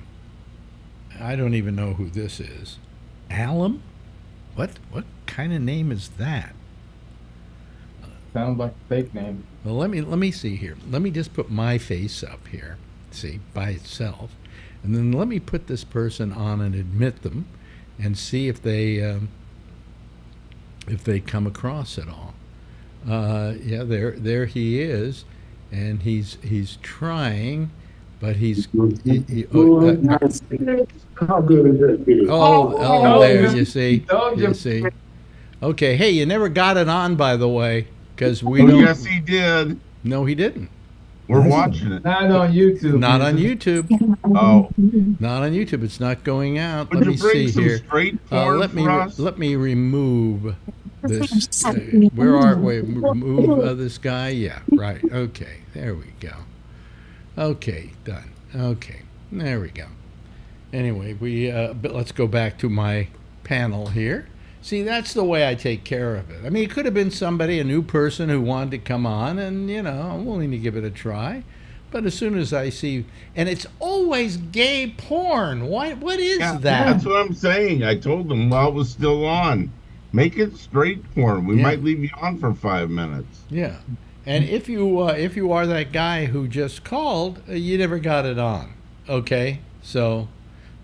I don't even know who this is. Alum? What kind of name is that? Sounds like a fake name. Well, let me see here. Let me just put my face up here, see, by itself, and then let me put this person on and admit them, and see if they come across at all. Yeah, there he is, and he's trying, but he's How good is that? oh, there you see, Told you. you see. Okay, hey, you never got it on, by the way, because we Oh, don't. yes, he did. No, he didn't. We're watching it. Not on YouTube. Not on YouTube. Oh, Not on YouTube. It's not going out. would Let you me bring see some here. straight porn Let me for us? let me remove this. Where are we? Move this guy. Yeah, right. Okay, there we go. Okay, done. Okay, there we go. Anyway, but let's go back to my panel here. See, that's the way I take care of it. I mean, it could have been somebody, a new person who wanted to come on, and I'm willing to give it a try. But as soon as I see, and it's always gay porn. What is that? That's what I'm saying. I told them while it was still on, make it straight porn. We might leave you on for 5 minutes. Yeah, and if you are that guy who just called, you never got it on. Okay, so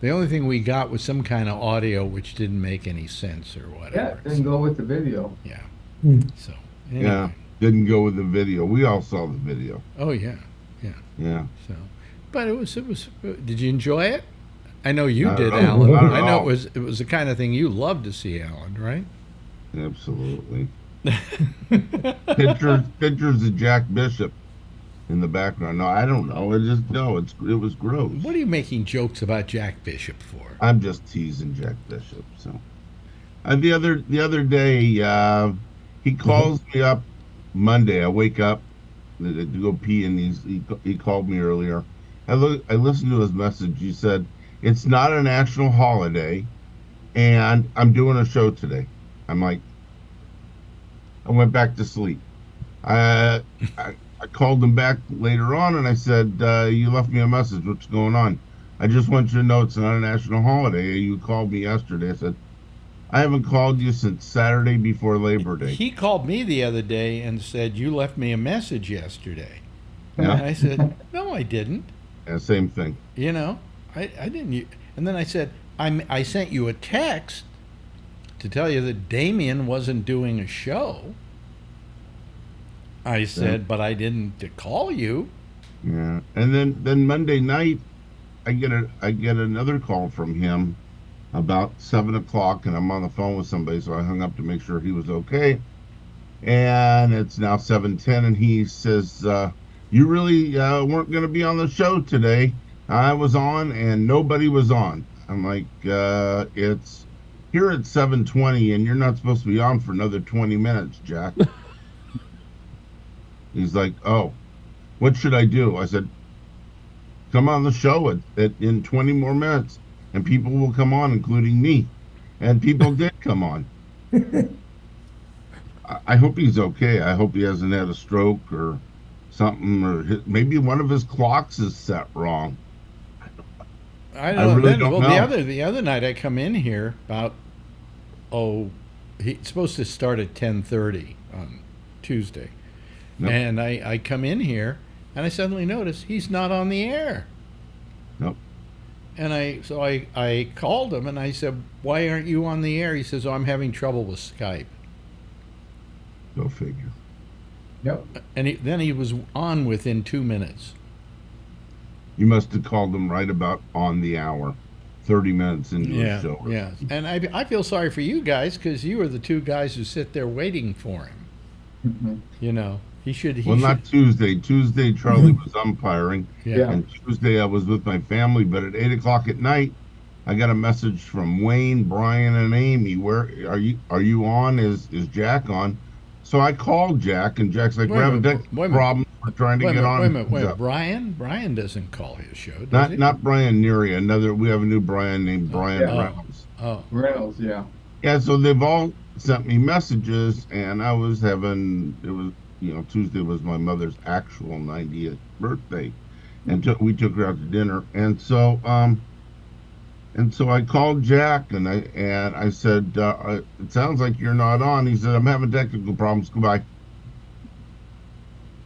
the only thing we got was some kind of audio which didn't make any sense or whatever. Yeah, didn't go with the video. Yeah. Mm. So anyway. Yeah, didn't go with the video. We all saw the video. Oh yeah. Yeah. So, but it was. Did you enjoy it? I know you Not did, at all. Alan. Not at I know all. it was the kind of thing you loved to see, Alan. Right? Absolutely. Pictures of Jack Bishop in the background. No, I don't know. It was gross. What are you making jokes about Jack Bishop for? I'm just teasing Jack Bishop. So, the other day, he calls me up Monday. I wake up to go pee, and he called me earlier. I listened to his message. He said it's not a national holiday, and I'm doing a show today. I'm like, I went back to sleep. I called him back later on, and I said, you left me a message. What's going on? I just want you to know it's not a national holiday. You called me yesterday. I said, I haven't called you since Saturday before Labor Day. He called me the other day and said, you left me a message yesterday. Yeah. And I said, no, I didn't. Yeah, same thing. I didn't. And then I said, I sent you a text to tell you that Damien wasn't doing a show. I said, but I didn't call you. Yeah. And then Monday night, I get another call from him about 7 o'clock, and I'm on the phone with somebody, so I hung up to make sure he was okay. And it's now 7:10, and he says, you really weren't going to be on the show today. I was on, and nobody was on. I'm like, it's here at 7:20, and you're not supposed to be on for another 20 minutes, Jack. He's like, oh, what should I do? I said, come on the show in 20 more minutes. And people will come on, including me. And people did come on. I hope he's okay. I hope he hasn't had a stroke or something, or maybe one of his clocks is set wrong. I don't know. really don't know. The other night I come in here about he's supposed to start at 10:30 on Tuesday, Nope. and I come in here and I suddenly notice he's not on the air. Nope. And I called him and I said, why aren't you on the air? He says, oh, I'm having trouble with Skype. Go figure. Yep. And then he was on within 2 minutes. You must have called him right about on the hour, 30 minutes into the show. Yeah. And I feel sorry for you guys because you are the two guys who sit there waiting for him. Mm-hmm. He should. Not Tuesday. Tuesday, Charlie was umpiring. Yeah. And Tuesday, I was with my family. But at 8 o'clock at night, I got a message from Wayne, Brian, and Amy. Where are you on? Is Jack on? So I called Jack, and Jack's like, we're having problems. We're trying to get on. Wait a minute. Brian doesn't call his show, does he? Not Brian Neary. We have a new Brian named Brian Reynolds. Oh. Reynolds, yeah. Yeah, so they've all sent me messages, and I was Tuesday was my mother's actual 90th birthday, and we took her out to dinner, and so I called Jack, and I said, it sounds like you're not on. He said, I'm having technical problems. Goodbye.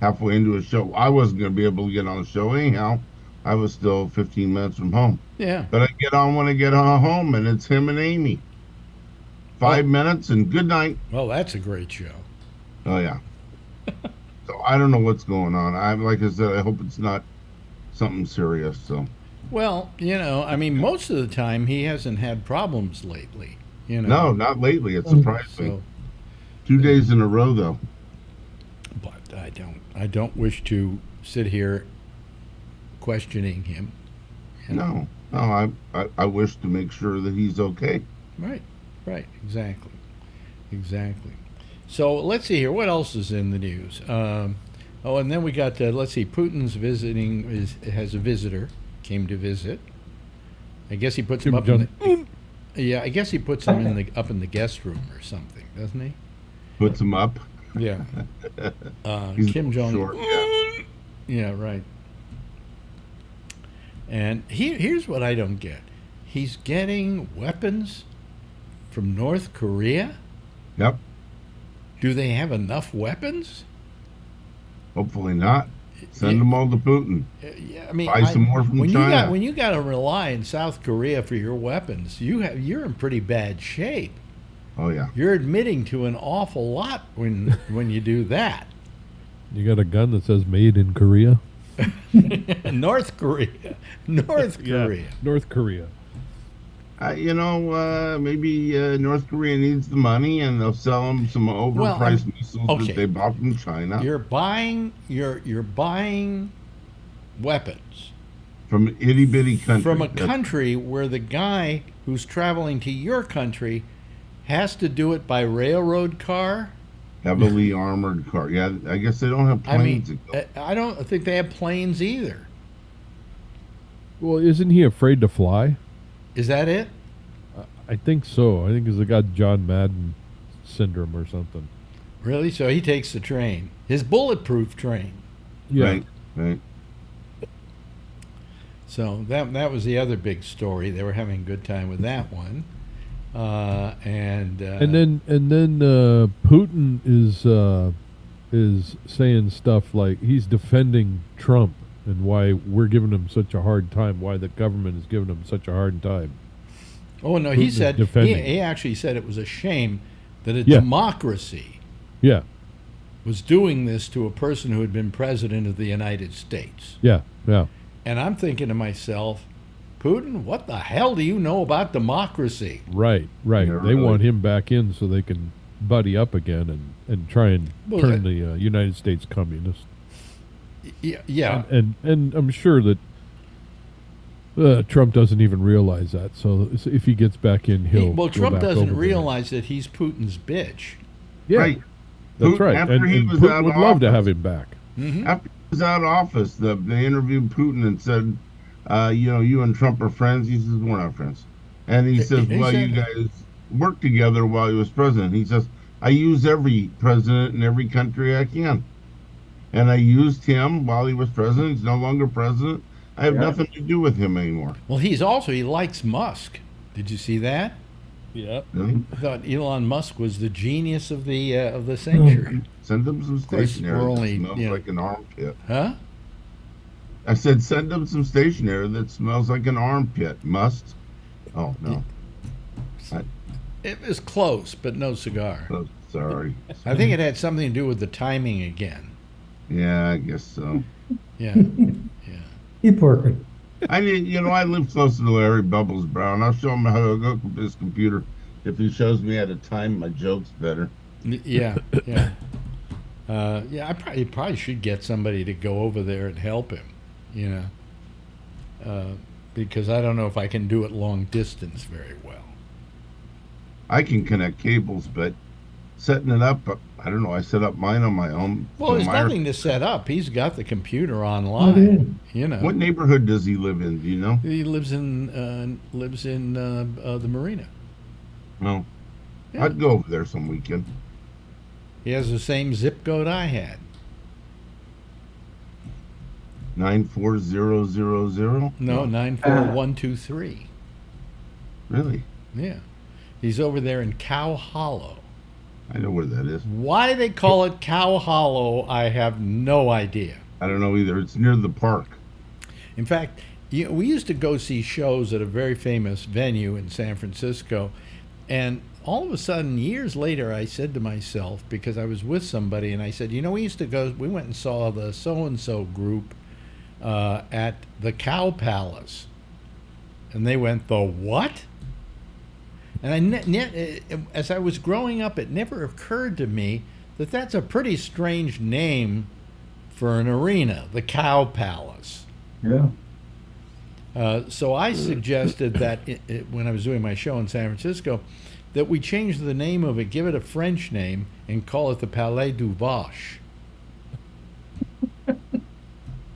Halfway into a show, I wasn't going to be able to get on the show anyhow. I was still 15 minutes from home. Yeah. But I get on when I get home, and it's him and Amy. 5 minutes and good night. Well, that's a great show. Oh yeah. So I don't know what's going on. Like I said, I hope it's not something serious. So. Well, most of the time he hasn't had problems lately. No, not lately. It surprised me. 2 days in a row, though. But I don't wish to sit here questioning him. No, I wish to make sure that he's okay. Right, exactly. Exactly. So let's see here. What else is in the news? And then we got, let's see, Putin's has a visitor, came to visit. I guess he puts him up in the... Yeah, I guess he puts him up in the guest room or something, doesn't he? Puts him up. Yeah. He's Kim Jong. short, yeah. Yeah, right. And here's what I don't get. He's getting weapons from North Korea? Yep. Do they have enough weapons? Hopefully not. Send them all to Putin. Yeah, I mean, buy some more from China. When you got to rely on South Korea for your weapons, you're in pretty bad shape. Oh yeah. You're admitting to an awful lot when you do that. You got a gun that says "Made in Korea." North Korea. North Korea. Yeah, North Korea. Maybe North Korea needs the money, and they'll sell them some overpriced missiles that they bought from China. You're buying weapons from itty bitty country. From a country where the guy who's traveling to your country has to do it by railroad car. Heavily armored car. Yeah, I guess they don't have planes. I don't think they have planes either. Well, isn't he afraid to fly? Is that it? I think so. I think he's got John Madden syndrome or something. Really? So he takes the train. His bulletproof train. Yeah. Right. So that was the other big story. They were having a good time with that one. And then Putin is saying stuff like he's defending Trump and why we're giving him such a hard time, why the government is giving him such a hard time. Oh no, he said he actually said it was a shame that a democracy was doing this to a person who had been president of the United States. Yeah. And I'm thinking to myself, Putin, what the hell do you know about democracy? Right. Yeah, they want him back in so they can buddy up again and try and turn the United States communist. Yeah. And I'm sure that Trump doesn't even realize that. So if he gets back in, he'll. Well, Trump doesn't realize that he's Putin's bitch. Yeah, right. That's Putin, right. After he was Putin out would of love to office, have him back. Mm-hmm. After he was out of office, they interviewed Putin and said, you and Trump are friends. He says, we're not friends. And he says, well, you guys worked together while he was president. He says, I use every president in every country I can. And I used him while he was president. He's no longer president. I have nothing to do with him anymore. Well, he likes Musk. Did you see that? Yeah. Really? I thought Elon Musk was the genius of the century. Send him some stationery that smells like an armpit. Huh? I said send him some stationery that smells like an armpit. Must? Oh, no. It was close, but no cigar. Oh, sorry. I think it had something to do with the timing again. Yeah, I guess so. Yeah. Keep working. I live close to Larry Bubbles Brown. I'll show him how to hook up his computer if he shows me how to time my jokes better. Yeah. I probably should get somebody to go over there and help him, because I don't know if I can do it long distance very well. I can connect cables, but setting it up, I don't know. I set up mine on my own. Well, there's nothing to set up. He's got the computer online. What neighborhood does he live in? Do you know? He lives in the Marina. Well, I'd go over there some weekend. He has the same zip code I had. 94000? No, 94123. Really? Yeah. He's over there in Cow Hollow. I know where that is. Why they call it Cow Hollow, I have no idea. I don't know either. It's near the park. In fact, we used to go see shows at a very famous venue in San Francisco, and all of a sudden, years later, I said to myself, because I was with somebody, and I said, we went and saw the so-and-so group at the Cow Palace. And they went, the what? And as I was growing up, it never occurred to me that that's a pretty strange name for an arena, the Cow Palace. Yeah. So I suggested that when I was doing my show in San Francisco, that we change the name of it, give it a French name, and call it the Palais du Vache.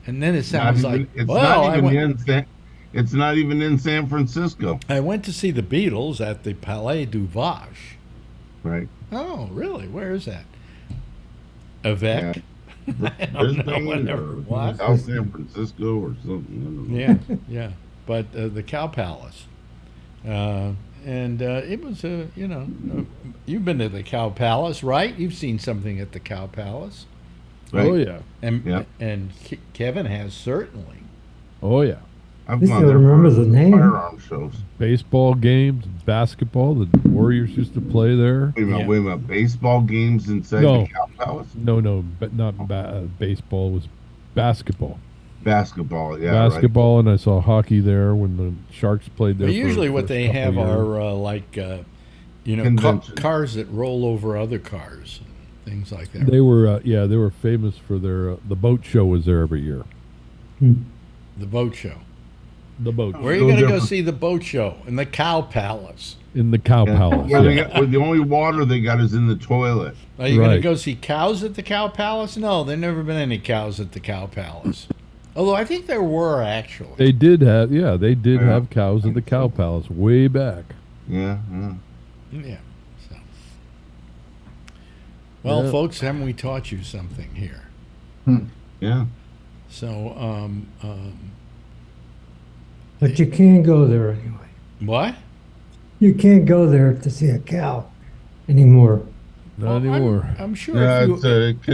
And then it sounds like, well, it's not even in San Francisco. I went to see the Beatles at the Palais du Vache. Right. Oh, really? Where is that? Avec? Yeah. I don't know. Whatever. What? South San Francisco or something. Yeah, yeah. But the Cow Palace. And it was, you've been to the Cow Palace, right? You've seen something at the Cow Palace. Right. Oh yeah. And Kevin has certainly. Oh yeah. I've least gone I there remember for the name. firearm shows. Baseball games, basketball. The Warriors used to play there. Wait a minute. Baseball games inside No. the Cow Palace? No, but not baseball. It was basketball. Basketball, yeah. Basketball, and I saw hockey there when the Sharks played there. But usually, for what they a couple have years. are cars that roll over other cars, and things like that. They were famous for their the boat show was there every year. The boat show. The boat. Where are you going to go see the boat show? In the Cow Palace. In the Cow Palace. Well, the only water they got is in the toilet. Are you going to go see cows at the Cow Palace? No, there never been any cows at the Cow Palace. Although I think there were actually. They did have have cows at the Cow Palace way back. Yeah. Yeah. So. Well, folks, haven't we taught you something here? Yeah. So, But you can't go there anyway. what? You can't go there to see a cow anymore. Not anymore. I'm sure. Yeah, if you, it's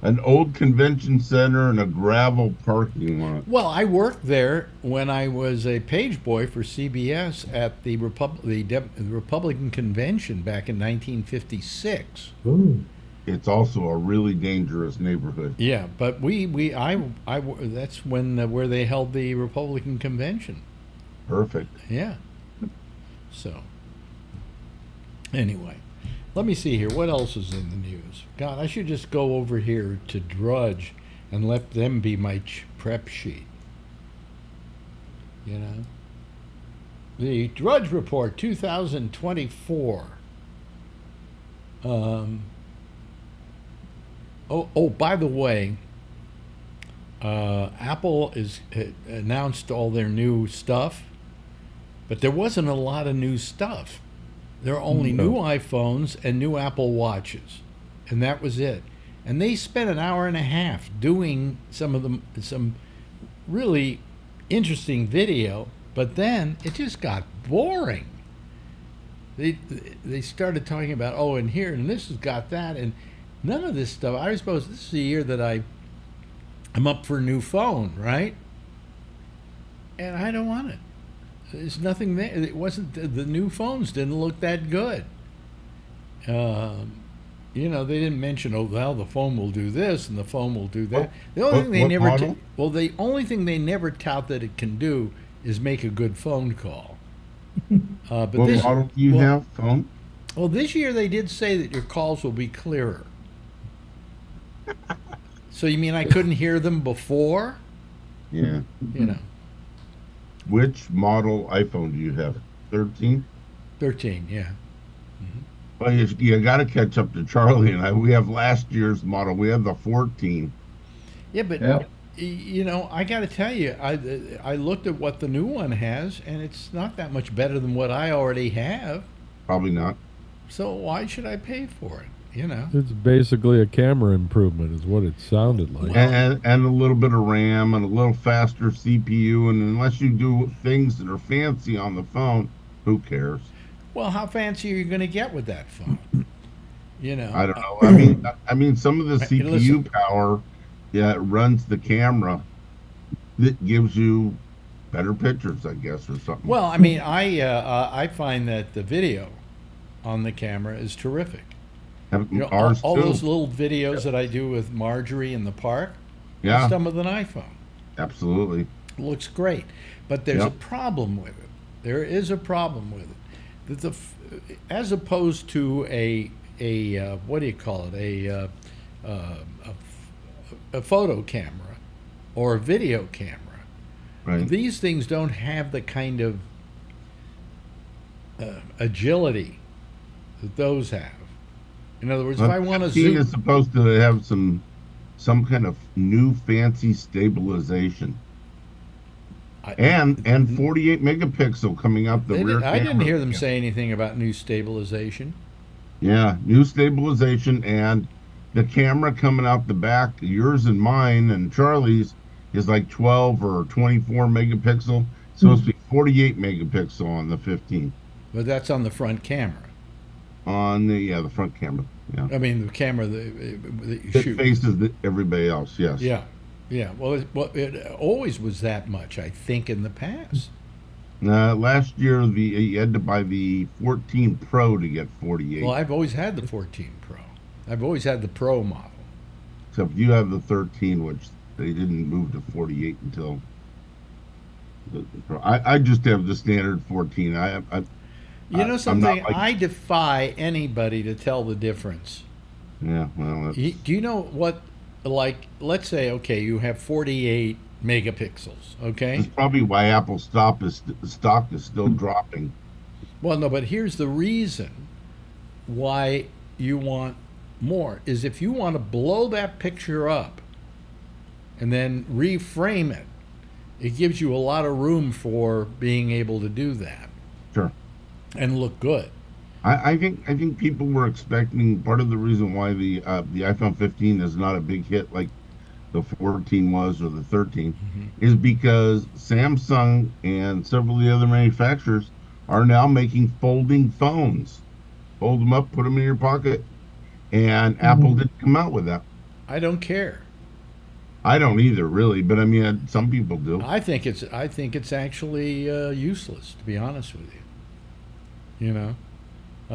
an old convention center and a gravel parking lot. well, I worked there when I was a page boy for CBS at the Republican convention back in 1956. Ooh. It's also a really dangerous neighborhood. Yeah, but that's when where they held the Republican convention. Perfect. Yeah. So, anyway, let me see here. What else is in the news? God, I should just go over here to Drudge and let them be my prep sheet. You know? The Drudge Report 2024. Oh, by the way, Apple announced all their new stuff, but there wasn't a lot of new stuff. There are only new iPhones and new Apple Watches, and that was it. And they spent an hour and a half doing some really interesting but then it just got boring. They started talking about, and here, and this has got that, and none of this stuff. I suppose this is the year that I'm up for a new phone, right? And I don't want it. There's nothing there. It wasn't, the new phones didn't look that good. They didn't mention, the phone will do this and the phone will do that. The only thing they never the only thing they never tout that it can do is make a good phone call. But what model do you have, phone? Well, this year they did say that your calls will be clearer. So you mean I couldn't hear them before? Yeah. Which model iPhone do you have? 13? 13, yeah. Well, you got to catch up to Charlie and I. We have last year's model. We have the 14. Yeah, but I got to tell you, I looked at what the new one has, and it's not that much better than what I already have. Probably not. So why should I pay for it? It's basically a camera improvement, is what it sounded like. And a little bit of RAM and a little faster CPU. And unless you do things that are fancy on the phone, who cares? Well, how fancy are you going to get with that phone? I don't know. I mean, some of the CPU power, it runs the camera that gives you better pictures, I guess, or something. Well, I mean, I find that the video on the camera is terrific. All those little videos that I do with Marjorie in the park, yeah, some of an iPhone. Absolutely. It looks great. But there's a problem with it. There is a problem with it. That as opposed to a what do you call it? A photo camera or a video camera. Right. These things don't have the kind of agility that those have. In other words, Well, if I want to 15 zoom, is supposed to have some kind of new fancy stabilization. And 48 megapixel coming out the rear I didn't camera. hear them say anything about new stabilization. Yeah, new stabilization, and the camera coming out the back, yours and mine and Charlie's, is like 12 or 24 megapixel. It's supposed to be 48 megapixel on the 15. But that's on the front camera. On the front camera. Yeah. I mean, the camera that you It shoot. faces everybody else. Yes. Yeah, yeah. Well, it always was that much, I think, in the past. Last year, you had to buy the 14 Pro to get 48. Well, I've always had the 14 Pro. I've always had the Pro model. Except you have the 13, which they didn't move to 48 until. I just have the standard 14. You know I'm something? not like- I defy anybody to tell the difference. Yeah, well, Do you know what, like, let's say, okay, you have 48 megapixels, okay? that's probably why Apple's stock is still dropping. Well, no, but here's the reason why you want more, is if you want to blow that picture up and then reframe it, it gives you a lot of room for being able to do that Sure. and look good. I think people were expecting, part of the reason why the iPhone 15 is not a big hit like the 14 was or the 13 is because Samsung and several of the other manufacturers are now making folding phones. Fold them up, put them in your pocket, and Apple didn't come out with that. I don't care. I don't either, really, but I mean, some people do. I think it's actually useless, to be honest with you. You know,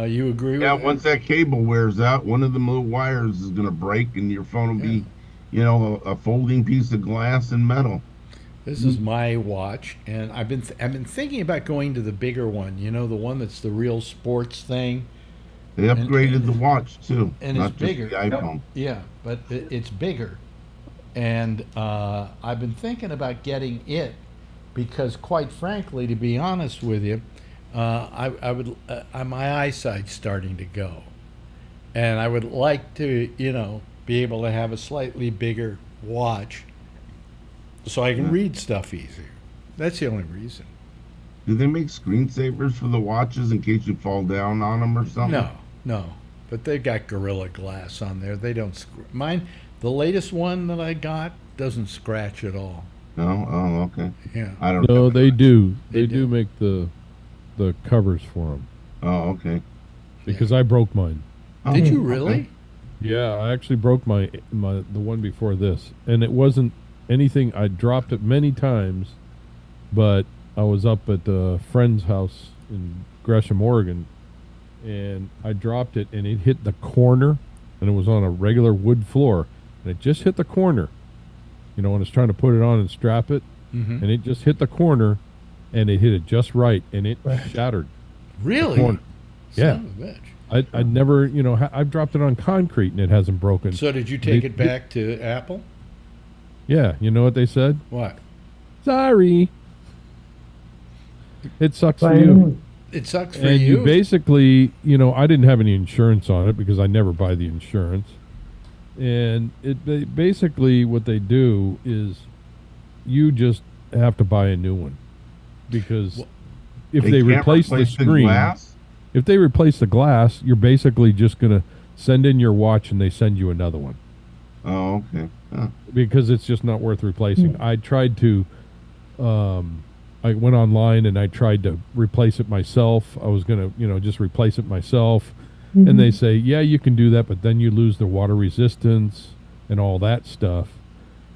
you agree Yeah, with once that cable wears out, one of the little wires is going to break, and your phone will be, a folding piece of glass and metal. This is my watch, and I've been thinking about going to the bigger one. You know, the one that's the real sports thing. They upgraded the watch too, and not it's just bigger. the iPhone. Yeah, but it's bigger, and I've been thinking about getting it because, quite frankly, to be honest with you, I would my eyesight's starting to go, and I would like to, be able to have a slightly bigger watch so I can read stuff easier. That's the only reason. Do they make screensavers for the watches in case you fall down on them or something? No, but they've got Gorilla Glass on there. They don't mine. The latest one that I got doesn't scratch at all. No? Oh, okay. Yeah. I don't No, know. they do. They They do. do make the covers for them Oh, okay. because I broke mine. Did Oh, you really? okay. Yeah, I actually broke the one before this, and it wasn't anything. I dropped it many times, but I was up at a friend's house in Gresham, Oregon, and I dropped it, and it hit the corner, and it was on a regular wood floor, and it just hit the corner. When I was trying to put it on and strap it, and it just hit the corner, and it hit it just right, and it shattered. Really? Corner. Yeah. Son of a bitch. I never, I've dropped it on concrete and it hasn't broken. So did you take it back to Apple? Yeah, you know what they said? What? Sorry. It sucks for you. It sucks for And you. you basically, I didn't have any insurance on it because I never buy the insurance. And basically what they do is you just have to buy a new one because if they can't replace the screen, glass? if they replace the glass, you're basically just going to send in your watch and they send you another one. Oh, okay. Huh. Because it's just not worth replacing. I tried to, I went online and I tried to replace it myself. I was going to, just replace it myself. And they say, yeah, you can do that, but then you lose the water resistance and all that stuff.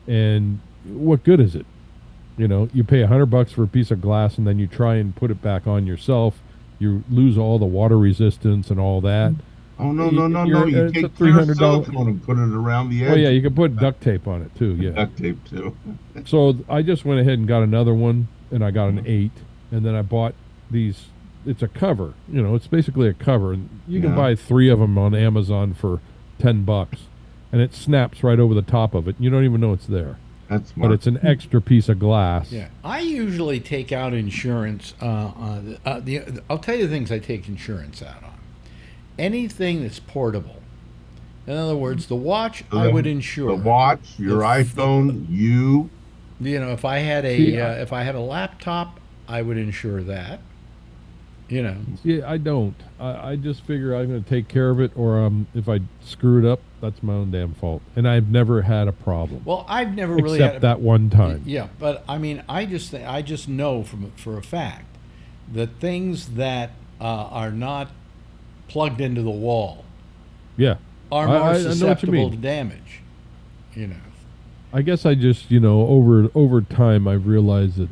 And what good is it? You pay $100 for a piece of glass and then you try and put it back on yourself. You lose all the water resistance and all that. Oh, no. You it's a take clear $300 silicone and put it around the edge. Oh, yeah, you can put duct tape on it, too, yeah. Duct tape, too. So I just went ahead and got another one, and I got an 8, and then I bought these. It's a cover. It's basically a cover. And you can buy 3 of them on Amazon for $10, and it snaps right over the top of it. You don't even know it's there. That's smart. But it's an extra piece of glass. Yeah, I usually take out insurance. I'll tell you the things I take insurance out on. anything that's portable. In other words, the watch So I then would insure. The watch, your iPhone, you. You know, if I had a laptop, I would insure that. You know. Yeah, I don't. I just figure I'm going to take care of it, or if I screw it up, that's my own damn fault. And I've never had a problem. Well, I've never really except had that one time. Yeah, but I mean, I just know for a fact that things that are not plugged into the wall Yeah. are more I know what you susceptible mean. to damage. You know. I guess I just, over time I've realized that,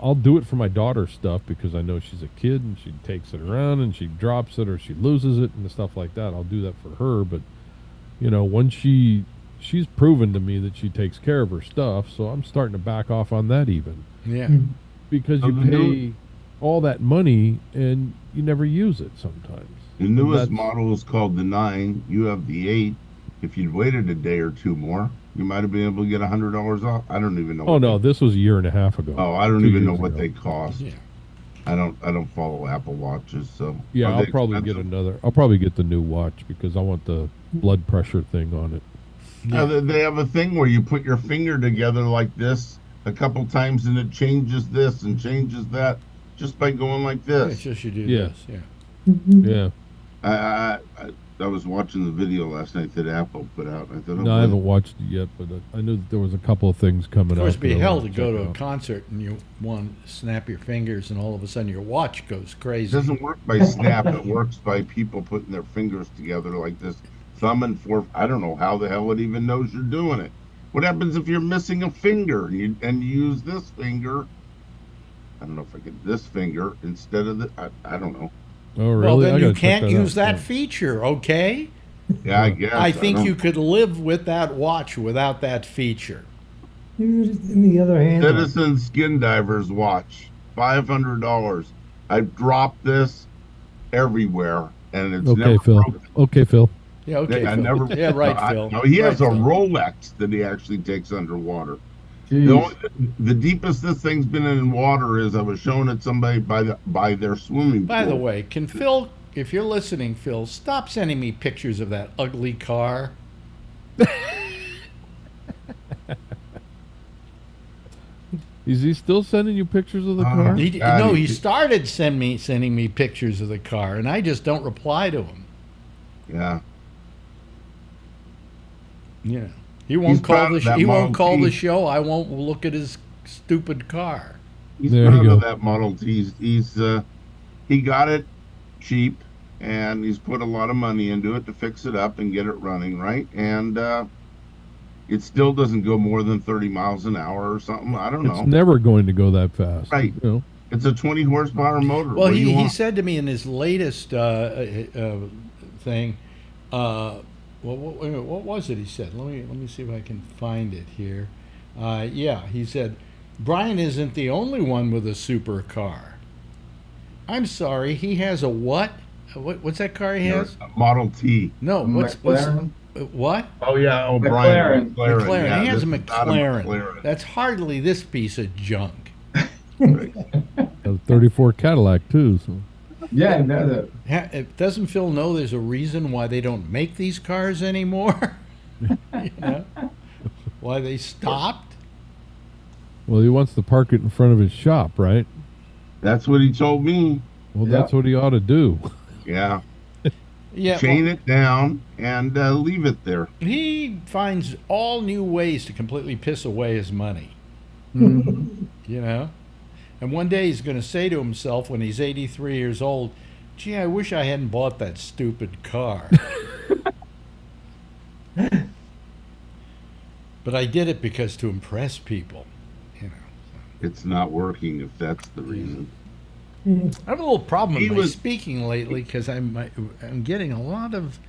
I'll do it for my daughter's stuff because I know she's a kid and she takes it around and she drops it or she loses it and stuff like that. I'll do that for her, but once she's proven to me that she takes care of her stuff, so I'm starting to back off on that even. Yeah. Because you pay all that money and you never use it sometimes. The newest model is called the 9. You have the 8. If you'd waited a day or two more, you might have been able to get $100 off. I don't even know. Oh no, this was a year and a half ago. Oh, I don't even know what ago. they cost. Yeah. I don't follow Apple watches, so Yeah, Are I'll they probably get expensive? I'll probably get the new watch because I want the blood pressure thing on it. They have a thing where you put your finger together like this a couple times and it changes this and changes that just by going like It's this. just you do Yeah. this. Yeah. Yeah. I was watching the video last night that Apple put out. And I thought, No, I haven't watched it yet, but I knew that there was a couple of things coming Of out. course, it'd be that I hell wanted to go to check a out. concert and you want to snap your fingers and all of a sudden your watch goes it crazy. doesn't work by snap. It works by people putting their fingers together like this, thumb and fourth. I don't know how the hell it even knows you're doing it. What happens if you're missing a finger and you use this finger? I don't know if I get this finger instead of the. I don't know. Oh, really? Well, then I you gotta check can't use out. that feature, okay? Yeah, I guess. I think don't- you could live with that watch without that feature. In the other hand, Citizen Skin Divers watch, $500. I've dropped this everywhere, and it's Okay, never Phil. broken. Okay, Phil. Yeah, okay. I Phil. never. Yeah, right, no, Phil. No, he has Right, a Phil. Rolex that he actually takes underwater. Jeez. The deepest this thing's been in water is I was showing it somebody by their swimming pool. By the way, can Phil, if you're listening, Phil, stop sending me pictures of that ugly car. Is he still sending you pictures of the car? He, God, no, he- he started sending me pictures of the car, and I just don't reply to him. Yeah. Yeah, he won't He's call proud the of that he won't Model call T. the show. I won't look at his stupid car. He's There you proud of go. that Model T. He got it cheap, and he's put a lot of money into it to fix it up and get it running right. And it still doesn't go more than 30 miles an hour or something. I don't know. It's never going to go that fast. Right. It's a 20 horsepower motor. Well, What do you he want? said to me in his latest thing. What was it he said? Let me see if I can find it here. Yeah, he said, Brian isn't the only one with a supercar. I'm sorry, he has a what? What's that car he has? Model T. No, what's McLaren? what? Oh yeah, McLaren. Brian. McLaren. Yeah, He has this a is not McLaren. That's hardly this piece of junk. A 34 Cadillac too. So. Yeah, no, Doesn't Phil know there's a reason why they don't make these cars anymore? You know? Why they stopped? Well, he wants to park it in front of his shop, right? That's what he told me. Well, that's what he ought to do. Yeah. Yeah, Chain well, it down and leave it there. he finds all new ways to completely piss away his money. Mm-hmm. You know? And one day he's going to say to himself when he's 83 years old, gee, I wish I hadn't bought that stupid car. But I did it because to impress people, you know. It's not working if that's the reason. I have a little problem He with my was- speaking lately because I'm getting a lot of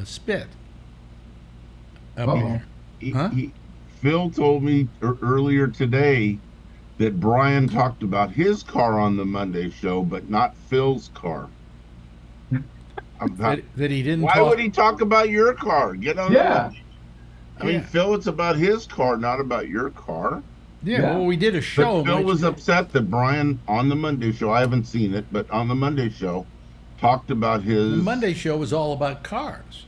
spit up Uh-oh. here. Huh? Phil told me earlier today that Brian talked about his car on the Monday show, but not Phil's car. That he didn't Why talk. would he talk about your car? Get on. Yeah. I mean, Yeah. Phil, it's about his car, not about your car. Yeah, Yeah. well, we did a show. But Phil in which- was upset that Brian on the Monday show, I haven't seen it, but on the Monday show, talked about his The Monday show was all about cars.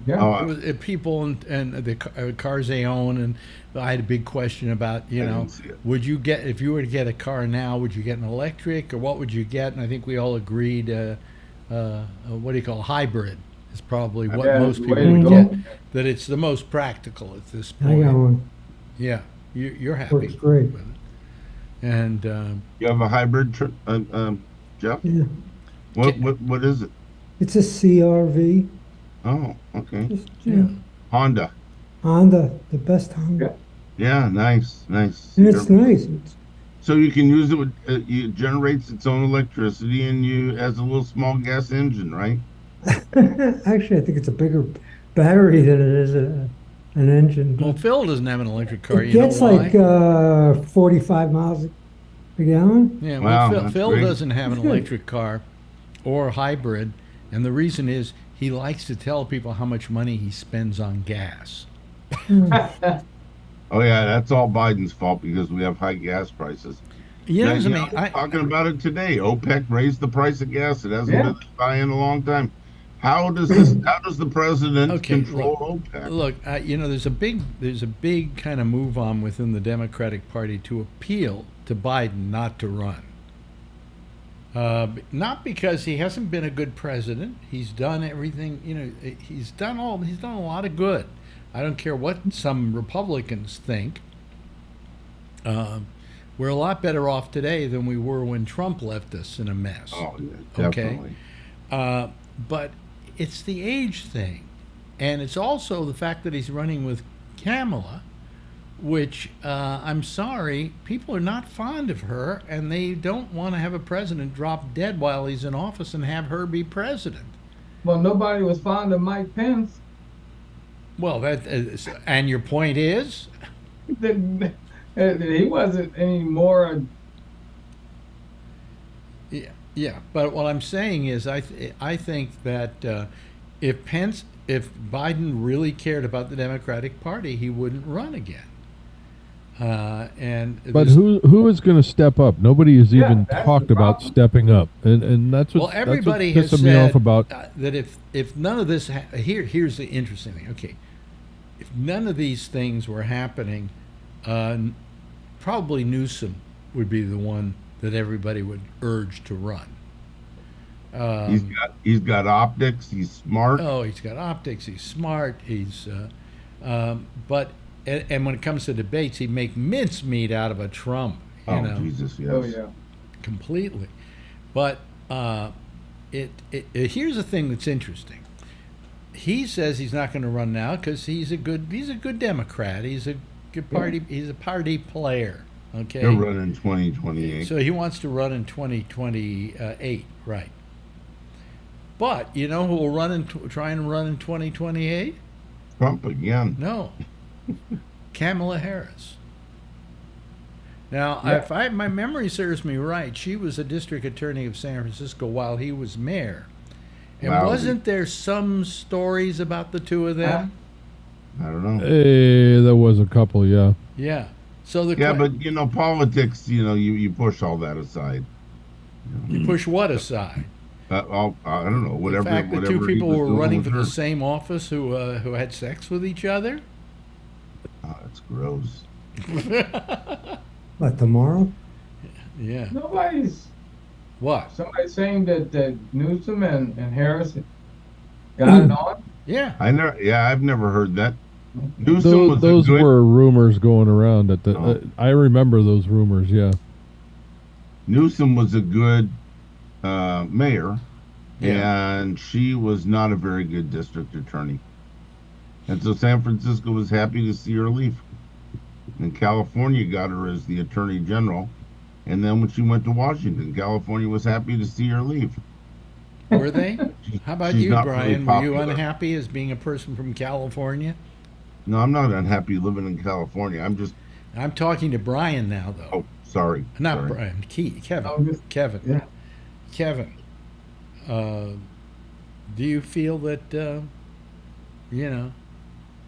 Yeah. Oh, It was people and the cars they own, and I had a big question about, I didn't see it. would you get, if you were to get a car now, would you get an electric or what would you get? And I think we all agreed, what do you call hybrid is probably what Yeah, most the people way to would go. get. That it's the most practical at this I point. got one. Yeah, you're happy. Works great. with it. And You have a hybrid, Jeff? Yeah. What is it? It's a CRV. Oh, okay. Just, Yeah. Honda. Honda, the best Honda. Yeah, nice. And it's nice. It's, So you can use it with it generates its own electricity and you has a little small gas engine, right? actually, I think it's a bigger battery than it is an engine. well, But Phil doesn't have an electric car. it You know gets why? like 45 miles per gallon. Yeah, Wow, well, that's Phil great. doesn't have an That's good. electric car or a hybrid, and the reason is he likes to tell people how much money he spends on gas. Oh yeah, that's all Biden's fault because we have high gas prices. You know, Yeah, I you mean, know, talking about it today. OPEC raised the price of gas. It hasn't been this high in a long time. How does the president Okay, control OPEC? look, there's a big kind of move on within the Democratic Party to appeal to Biden not to run. Not because he hasn't been a good president. He's done everything. He's done a lot of good. I don't care what some Republicans think. We're a lot better off today than we were when Trump left us in a mess. Oh, yeah, definitely. But it's the age thing. And it's also the fact that he's running with Kamala, which, I'm sorry, people are not fond of her, and they don't want to have a president drop dead while he's in office and have her be president. Well, nobody was fond of Mike Pence. Well, that and your point is? He wasn't any more. Yeah. But what I'm saying is, I think that if Biden really cared about the Democratic Party, he wouldn't run again. But who is going to step up? Nobody has even that's talked the about problem. stepping up, and that's what everybody that's has pissing me said off about. that if none of this here's the interesting thing. Okay, if none of these things were happening, probably Newsom would be the one that everybody would urge to run. He's got optics. He's smart. Oh, he's got optics. He's smart. He's but when it comes to debates, he'd make mincemeat out of a Trump. You know? Jesus, yes. Oh yeah. Completely. But here's the thing that's interesting. He says he's not going to run now because he's a good Democrat. He's a good party. He's a party player. Okay. He'll run in 2028. So he wants to run in 2028, right? But you know who will try and run in 2028? Trump again. No, Kamala Harris. Now, if my memory serves me right, she was a district attorney of San Francisco while he was mayor. And Wow. wasn't there some stories about the two of them? I don't know. Hey, there was a couple, yeah. Yeah. So But politics. You push all that aside. you push what aside? I don't know. Whatever. The fact that whatever two he people was were doing running with for the her. same office who had sex with each other. Oh, that's gross. What, tomorrow? Yeah. Nobody's. What? Somebody's saying that Newsom and Harris got it on. Yeah. I've never heard that. Newsom was Those a good, were rumors going around at the. Oh. I remember those rumors. Yeah. Newsom was a good mayor, Yeah. and she was not a very good district attorney. And so San Francisco was happy to see her leave. And California got her as the attorney general. And then when she went to Washington, California was happy to see her leave. Were they? How about She's you, not really Brian? Were you popular. unhappy as being a person from California? No, I'm not unhappy living in California. I'm talking to Brian now, though. Oh, sorry. Not Sorry. Brian. Kevin. Oh, this- Kevin. Yeah. Kevin. Do you feel that?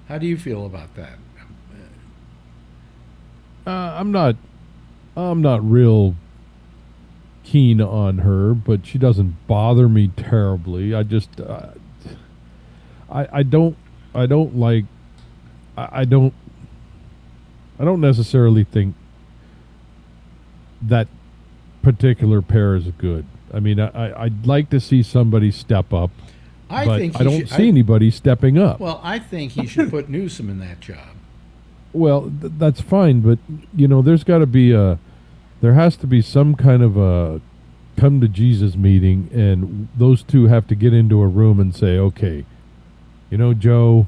How do you feel about that? I'm not real keen on her, but she doesn't bother me terribly. I just I don't like I don't necessarily think that particular pair is good. I mean, I'd like to see somebody step up, but I don't see anybody stepping up. Well, I think he should put Newsom in that job. Well, that's fine, but there's got to be there has to be some kind of a come to Jesus meeting, and those two have to get into a room and say, okay, Joe,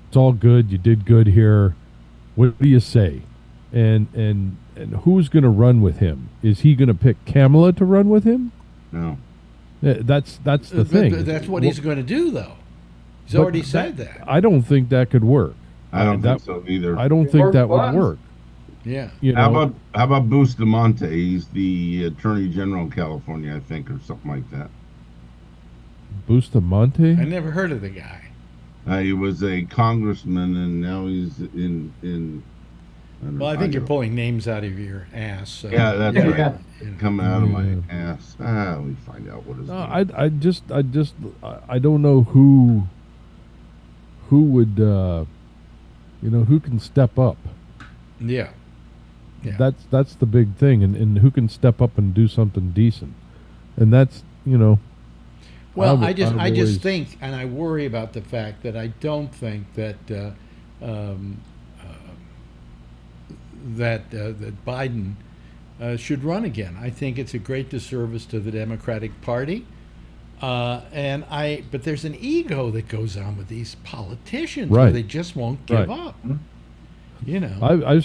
it's all good. You did good here. What do you say? And who's going to run with him? Is he going to pick Kamala to run with him? No. That's the thing. That's what he's going to do, though. He's already said that. I don't think that could work. I don't think so either. I don't think that would work. Yeah. How about Bustamante? He's the Attorney General in California, I think, or something like that. Bustamante? I never heard of the guy. He was a congressman, and now he's in well, I think you're pulling names out of your ass. So. Yeah, that's right. Yeah. Coming out of my ass. We find out what his name. I don't know who would who can step up. Yeah. That's the big thing, and who can step up and do something decent, and that's Well, I just think, and I worry about the fact that I don't think that that Biden should run again. I think it's a great disservice to the Democratic Party, but there's an ego that goes on with these politicians where they just won't give up. I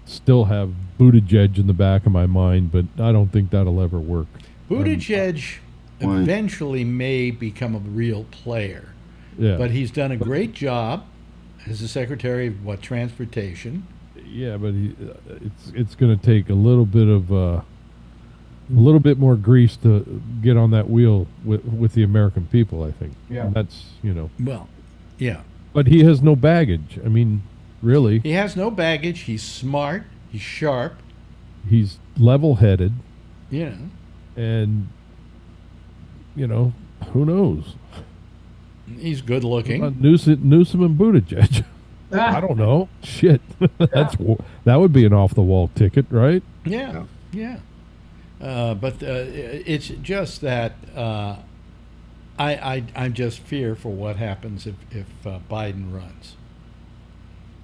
still have Buttigieg in the back of my mind, but I don't think that'll ever work. Buttigieg eventually may become a real player, but he's done a great job as the Secretary of Transportation. Yeah, but it's going to take a little bit of a little bit more grease to get on that wheel with the American people, I think. Yeah. And that's Well, yeah. But he has no baggage. I mean, really. He has no baggage. He's smart. He's sharp. He's level-headed. And who knows? He's good looking. Newsom and Buttigieg. I don't know. Shit. That would be an off-the-wall ticket, right? Yeah. But it's just that I just fear for what happens if Biden runs.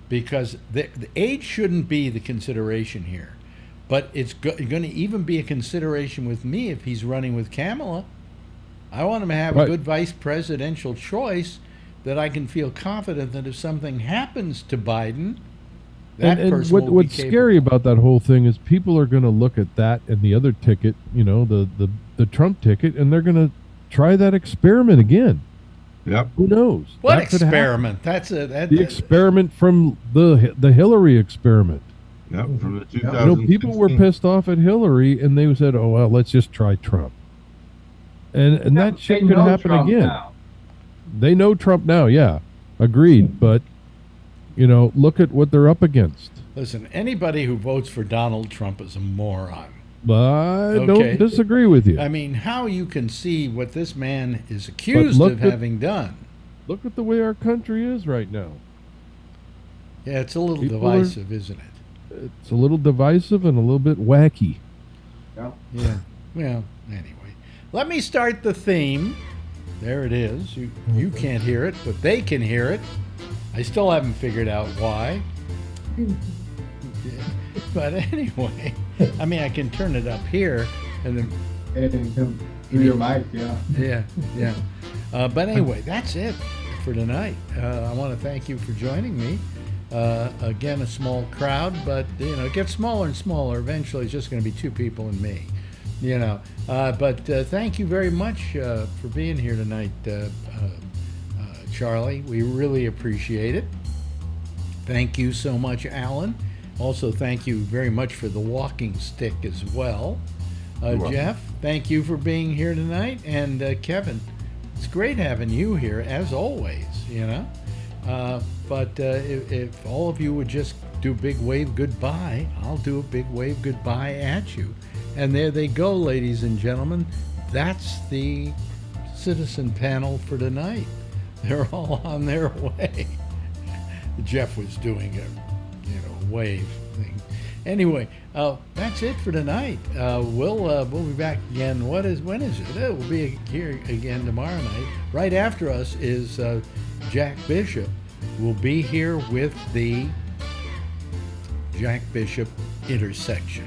Because the age shouldn't be the consideration here. But it's going to even be a consideration with me if he's running with Kamala. I want him to have a good vice presidential choice that I can feel confident that if something happens to Biden, that person will be what's scary about that whole thing is people are going to look at that and the other ticket, the Trump ticket, and they're going to try that experiment again. Yep. Who knows? What experiment? The experiment from the Hillary experiment. Yep, from the 2016. People were pissed off at Hillary, and they said, "Oh well, let's just try Trump." And that shit could happen Trump again. now. They know Trump now, yeah, agreed. But look at what they're up against. Listen, anybody who votes for Donald Trump is a moron. I don't disagree with you. I mean, how you can see what this man is accused of having done. Look at the way our country is right now. Yeah, it's a little divisive, isn't it? It's a little divisive and a little bit wacky. Yeah. Well, anyway. Let me start the theme. There it is. You can't hear it, but they can hear it. I still haven't figured out why. But anyway, I mean, I can turn it up here and then... your mic, Yeah. But anyway, that's it for tonight. I want to thank you for joining me. Again, a small crowd, but it gets smaller and smaller. Eventually, it's just going to be two people and me. But thank you very much for being here tonight, Charlie. We really appreciate it. Thank you so much, Alan. Also, thank you very much for the walking stick as well. Jeff, thank you for being here tonight. And Kevin, it's great having you here, as always, But if all of you would just do a big wave goodbye, I'll do a big wave goodbye at you. And there they go, ladies and gentlemen. That's the citizen panel for tonight. They're all on their way. Jeff was doing a wave thing. Anyway, that's it for tonight. We'll be back again. When is it? We'll be here again tomorrow night. Right after us is Jack Bishop. We'll be here with the Jack Bishop intersection.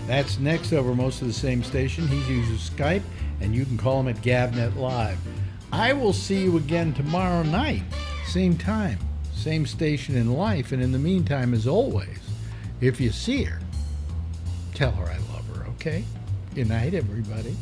That's next over most of the same station. He uses Skype, and you can call him at Gabnet Live. I will see you again tomorrow night, same time, same station in life. And in the meantime, as always, if you see her, tell her I love her, okay? Good night, everybody.